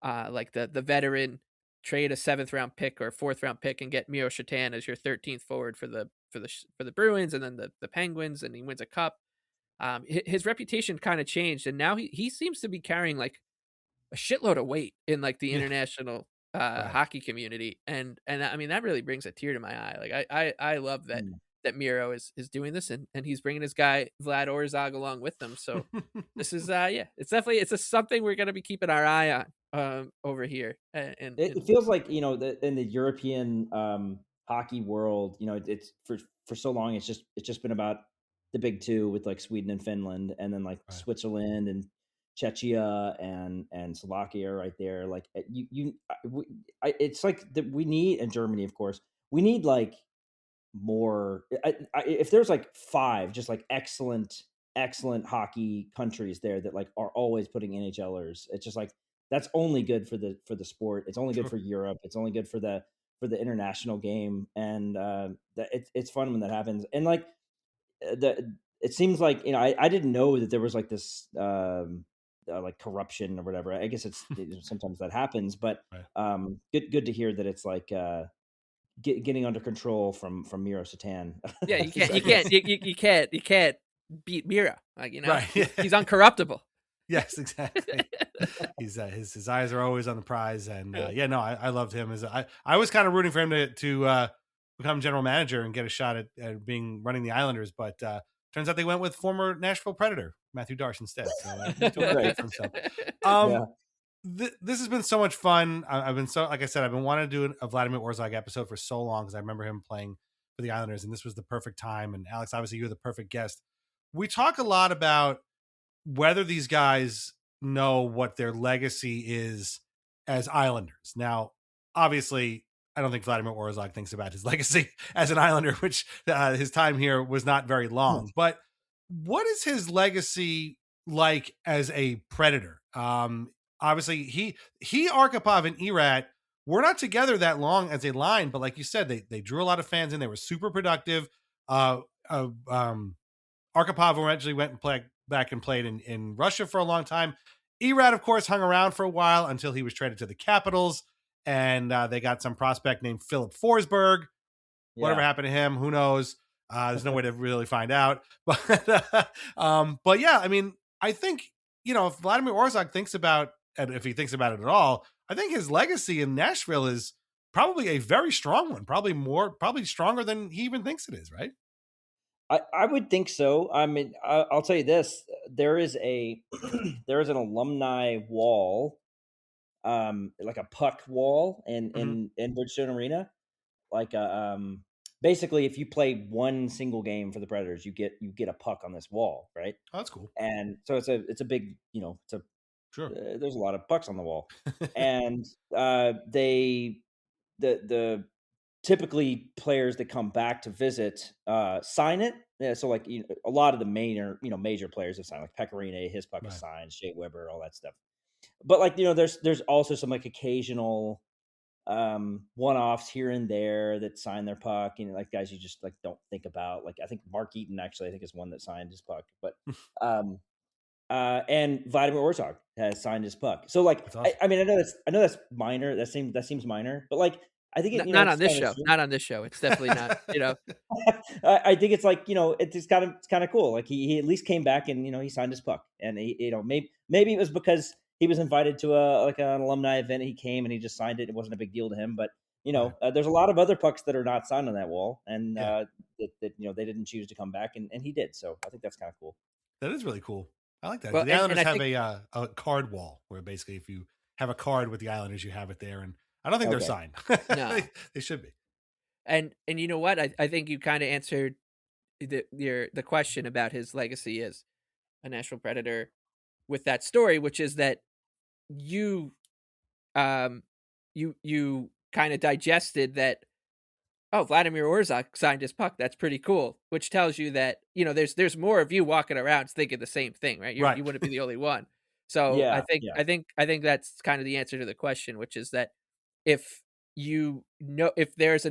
like the veteran, trade a 7th round pick or 4th round pick and get Miro Shatan as your 13th forward for the Bruins and then the Penguins, and he wins a cup. His reputation kind of changed, and now he seems to be carrying like a shitload of weight in like the international hockey community, and I mean that really brings a tear to my eye. Like I love that Miro is doing this, and he's bringing his guy Vlad Orszagh along with him. So this is it's definitely something we're gonna be keeping our eye on over here. And it feels like in the European hockey world, it's for so long it's just been about the big two with like Sweden and Finland, and then like Switzerland and Czechia and Slovakia right there. Like it's like that we need, and Germany, of course, we need like more. If there's like 5 just like excellent hockey countries there that like are always putting NHLers, it's just like that's only good for the sport. It's only good for Europe. It's only good for the international game, and it's fun when that happens. And like it seems like I didn't know that there was like this like corruption or whatever. I guess it's sometimes that happens, but good to hear that it's like getting under control from Miro Shatan. Yeah, you can't beat Miro. Like he's uncorruptible. Yes, exactly. He's his eyes are always on the prize, and I loved him. I was kind of rooting for him to become general manager and get a shot at running the Islanders, but turns out they went with former Nashville Predator Matthew Darche instead. So he's doing great for himself. This has been so much fun. I've been like I said, I've been wanting to do a Vladimir Orszagh episode for so long because I remember him playing for the Islanders, and this was the perfect time. And Alex, obviously, you're the perfect guest. We talk a lot about whether these guys know what their legacy is as Islanders. Now, obviously, I don't think Vladimir Orszagh thinks about his legacy as an Islander, which his time here was not very long. But what is his legacy like as a Predator? Obviously, he Arkhipov and Erat were not together that long as a line, but like you said, they drew a lot of fans in. They were super productive. Arkhipov eventually went and played back and played in Russia for a long time. Erat, of course, hung around for a while until he was traded to the Capitals, and they got some prospect named Philip Forsberg. Whatever happened to him, who knows? There's no way to really find out. But yeah, I mean, I think, if Vladimir Orszagh thinks about, and if he thinks about it at all, I think his legacy in Nashville is probably a very strong one, probably stronger than he even thinks it is, right? I would think so. I mean, I'll tell you this: there is an alumni wall, like a puck wall in Bridgestone Arena. Like basically, if you play one single game for the Predators, you get a puck on this wall, right? Oh, that's cool. And so it's a big, sure. There's a lot of pucks on the wall, and the typically players that come back to visit sign it. Yeah, so like a lot of the major players have signed, like Pecorine, his puck is signed, Shea Weber, all that stuff. But like there's also some like occasional one-offs here and there that sign their puck, like guys you just like don't think about. Like I think Mark Eaton actually is one that signed his puck, but and Vladimir Orszagh has signed his puck. So like awesome. I mean I know that's minor. That seems minor, but like I think it, not on this show. Not on this show. It's definitely not. I think it's like it's kind of cool. Like he at least came back and he signed his puck, and he maybe it was because he was invited to an alumni event. He came and he just signed it. It wasn't a big deal to him, but there's a lot of other pucks that are not signed on that wall, and that they didn't choose to come back, and he did. So I think that's kind of cool. That is really cool. I like that. Well, the Islanders have a card wall where basically if you have a card with the Islanders, you have it there, and I don't think they're signed. No. They should be. And you know what? I think you kind of answered the question about his legacy as a Nashville Predator with that story, which is that you kind of digested that, oh, Vladimir Orszagh signed his puck. That's pretty cool. Which tells you that, there's more of you walking around thinking the same thing, right? You wouldn't be the only one. So I think that's kind of the answer to the question, which is that if there's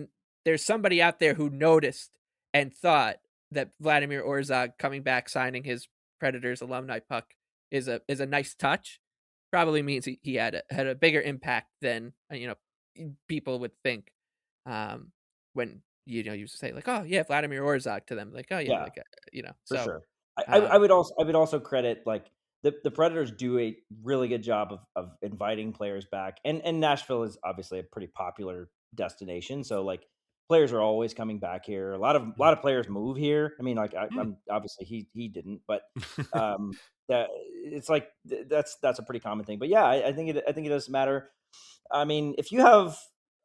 somebody out there who noticed and thought that Vladimir Orszagh coming back signing his Predators alumni puck is a nice touch, probably means he had a bigger impact than people would think when you say like, oh yeah, Vladimir Orszagh to them, like, oh yeah, for sure. I would also credit like the Predators do a really good job of inviting players back, and Nashville is obviously a pretty popular destination, so like players are always coming back here. A lot of players move here. I mean, like I'm obviously he didn't, but that it's like that's a pretty common thing. But yeah, I think it does matter. I mean, if you have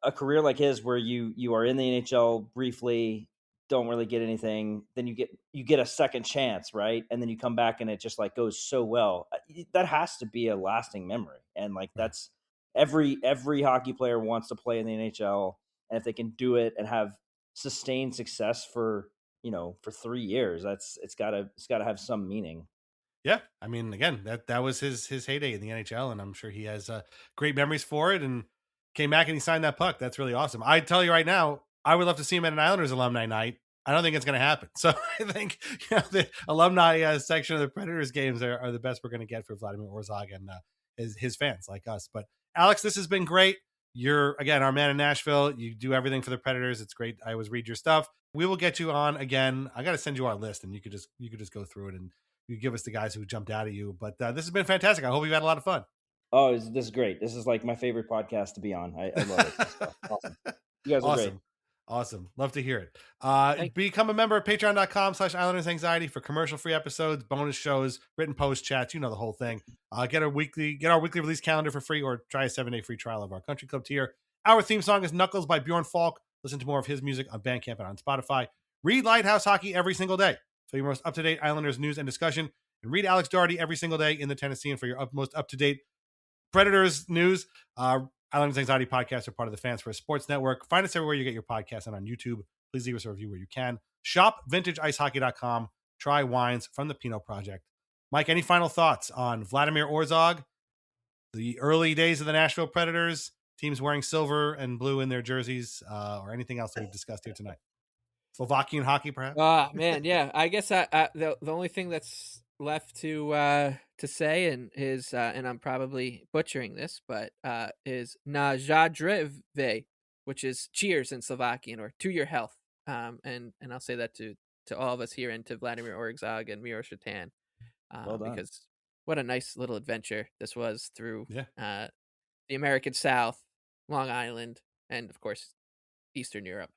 a career like his where you are in the NHL briefly, don't really get anything, then you get a second chance, right? And then you come back and it just like goes so well. That has to be a lasting memory. And like that's every hockey player wants to play in the NHL, and if they can do it and have sustained success for 3 years, it's got to have some meaning. Yeah, I mean, again, that was his heyday in the NHL, and I'm sure he has great memories for it. And came back and he signed that puck. That's really awesome. I tell you right now, I would love to see him at an Islanders alumni night. I don't think it's going to happen. So I think the alumni section of the Predators games are the best we're going to get for Vladimir Orszagh and his fans like us. But Alex, this has been great. You're, again, our man in Nashville. You do everything for the Predators. It's great. I always read your stuff. We will get you on again. I got to send you our list, and you could just go through it and you give us the guys who jumped out at you. But this has been fantastic. I hope you've had a lot of fun. Oh, this is great. This is like my favorite podcast to be on. I love it. Awesome. You guys are great. Awesome. Love to hear it. Become a member at patreon.com/Islanders Anxiety for commercial-free episodes, bonus shows, written post chats, the whole thing. Get our weekly release calendar for free, or try a 7-day free trial of our Country Club tier. Our theme song is Knuckles by Bjorn Falk. Listen to more of his music on Bandcamp and on Spotify. Read Lighthouse Hockey every single day for your most up-to-date Islanders news and discussion. And read Alex Daugherty every single day in the Tennessean for your most up-to-date Predators news. Islanders Anxiety Podcast are part of the Fans First Sports Network. Find us everywhere you get your podcasts and on YouTube. Please leave us a review where you can. Shop VintageIceHockey.com. Try wines from the Pinot Project. Mike, any final thoughts on Vladimir Orszagh, the early days of the Nashville Predators, teams wearing silver and blue in their jerseys, or anything else that we've discussed here tonight? Slovakian hockey, perhaps? Man, yeah. I guess the only thing that's left to say is and I'm probably butchering this, but is na zdravie, which is cheers in Slovakian, or to your health. And I'll say that to all of us here, and to Vladimir Orszagh and Miro Shatan, because what a nice little adventure this was through the American South, Long Island, and of course Eastern Europe.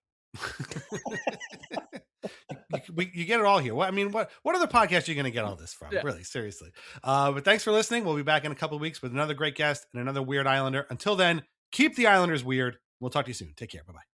You get it all here. What other podcast are you going to get all this from? Yeah. Really, seriously. But thanks for listening. We'll be back in a couple of weeks with another great guest and another weird Islander. Until then, keep the Islanders weird. We'll talk to you soon. Take care. Bye-bye.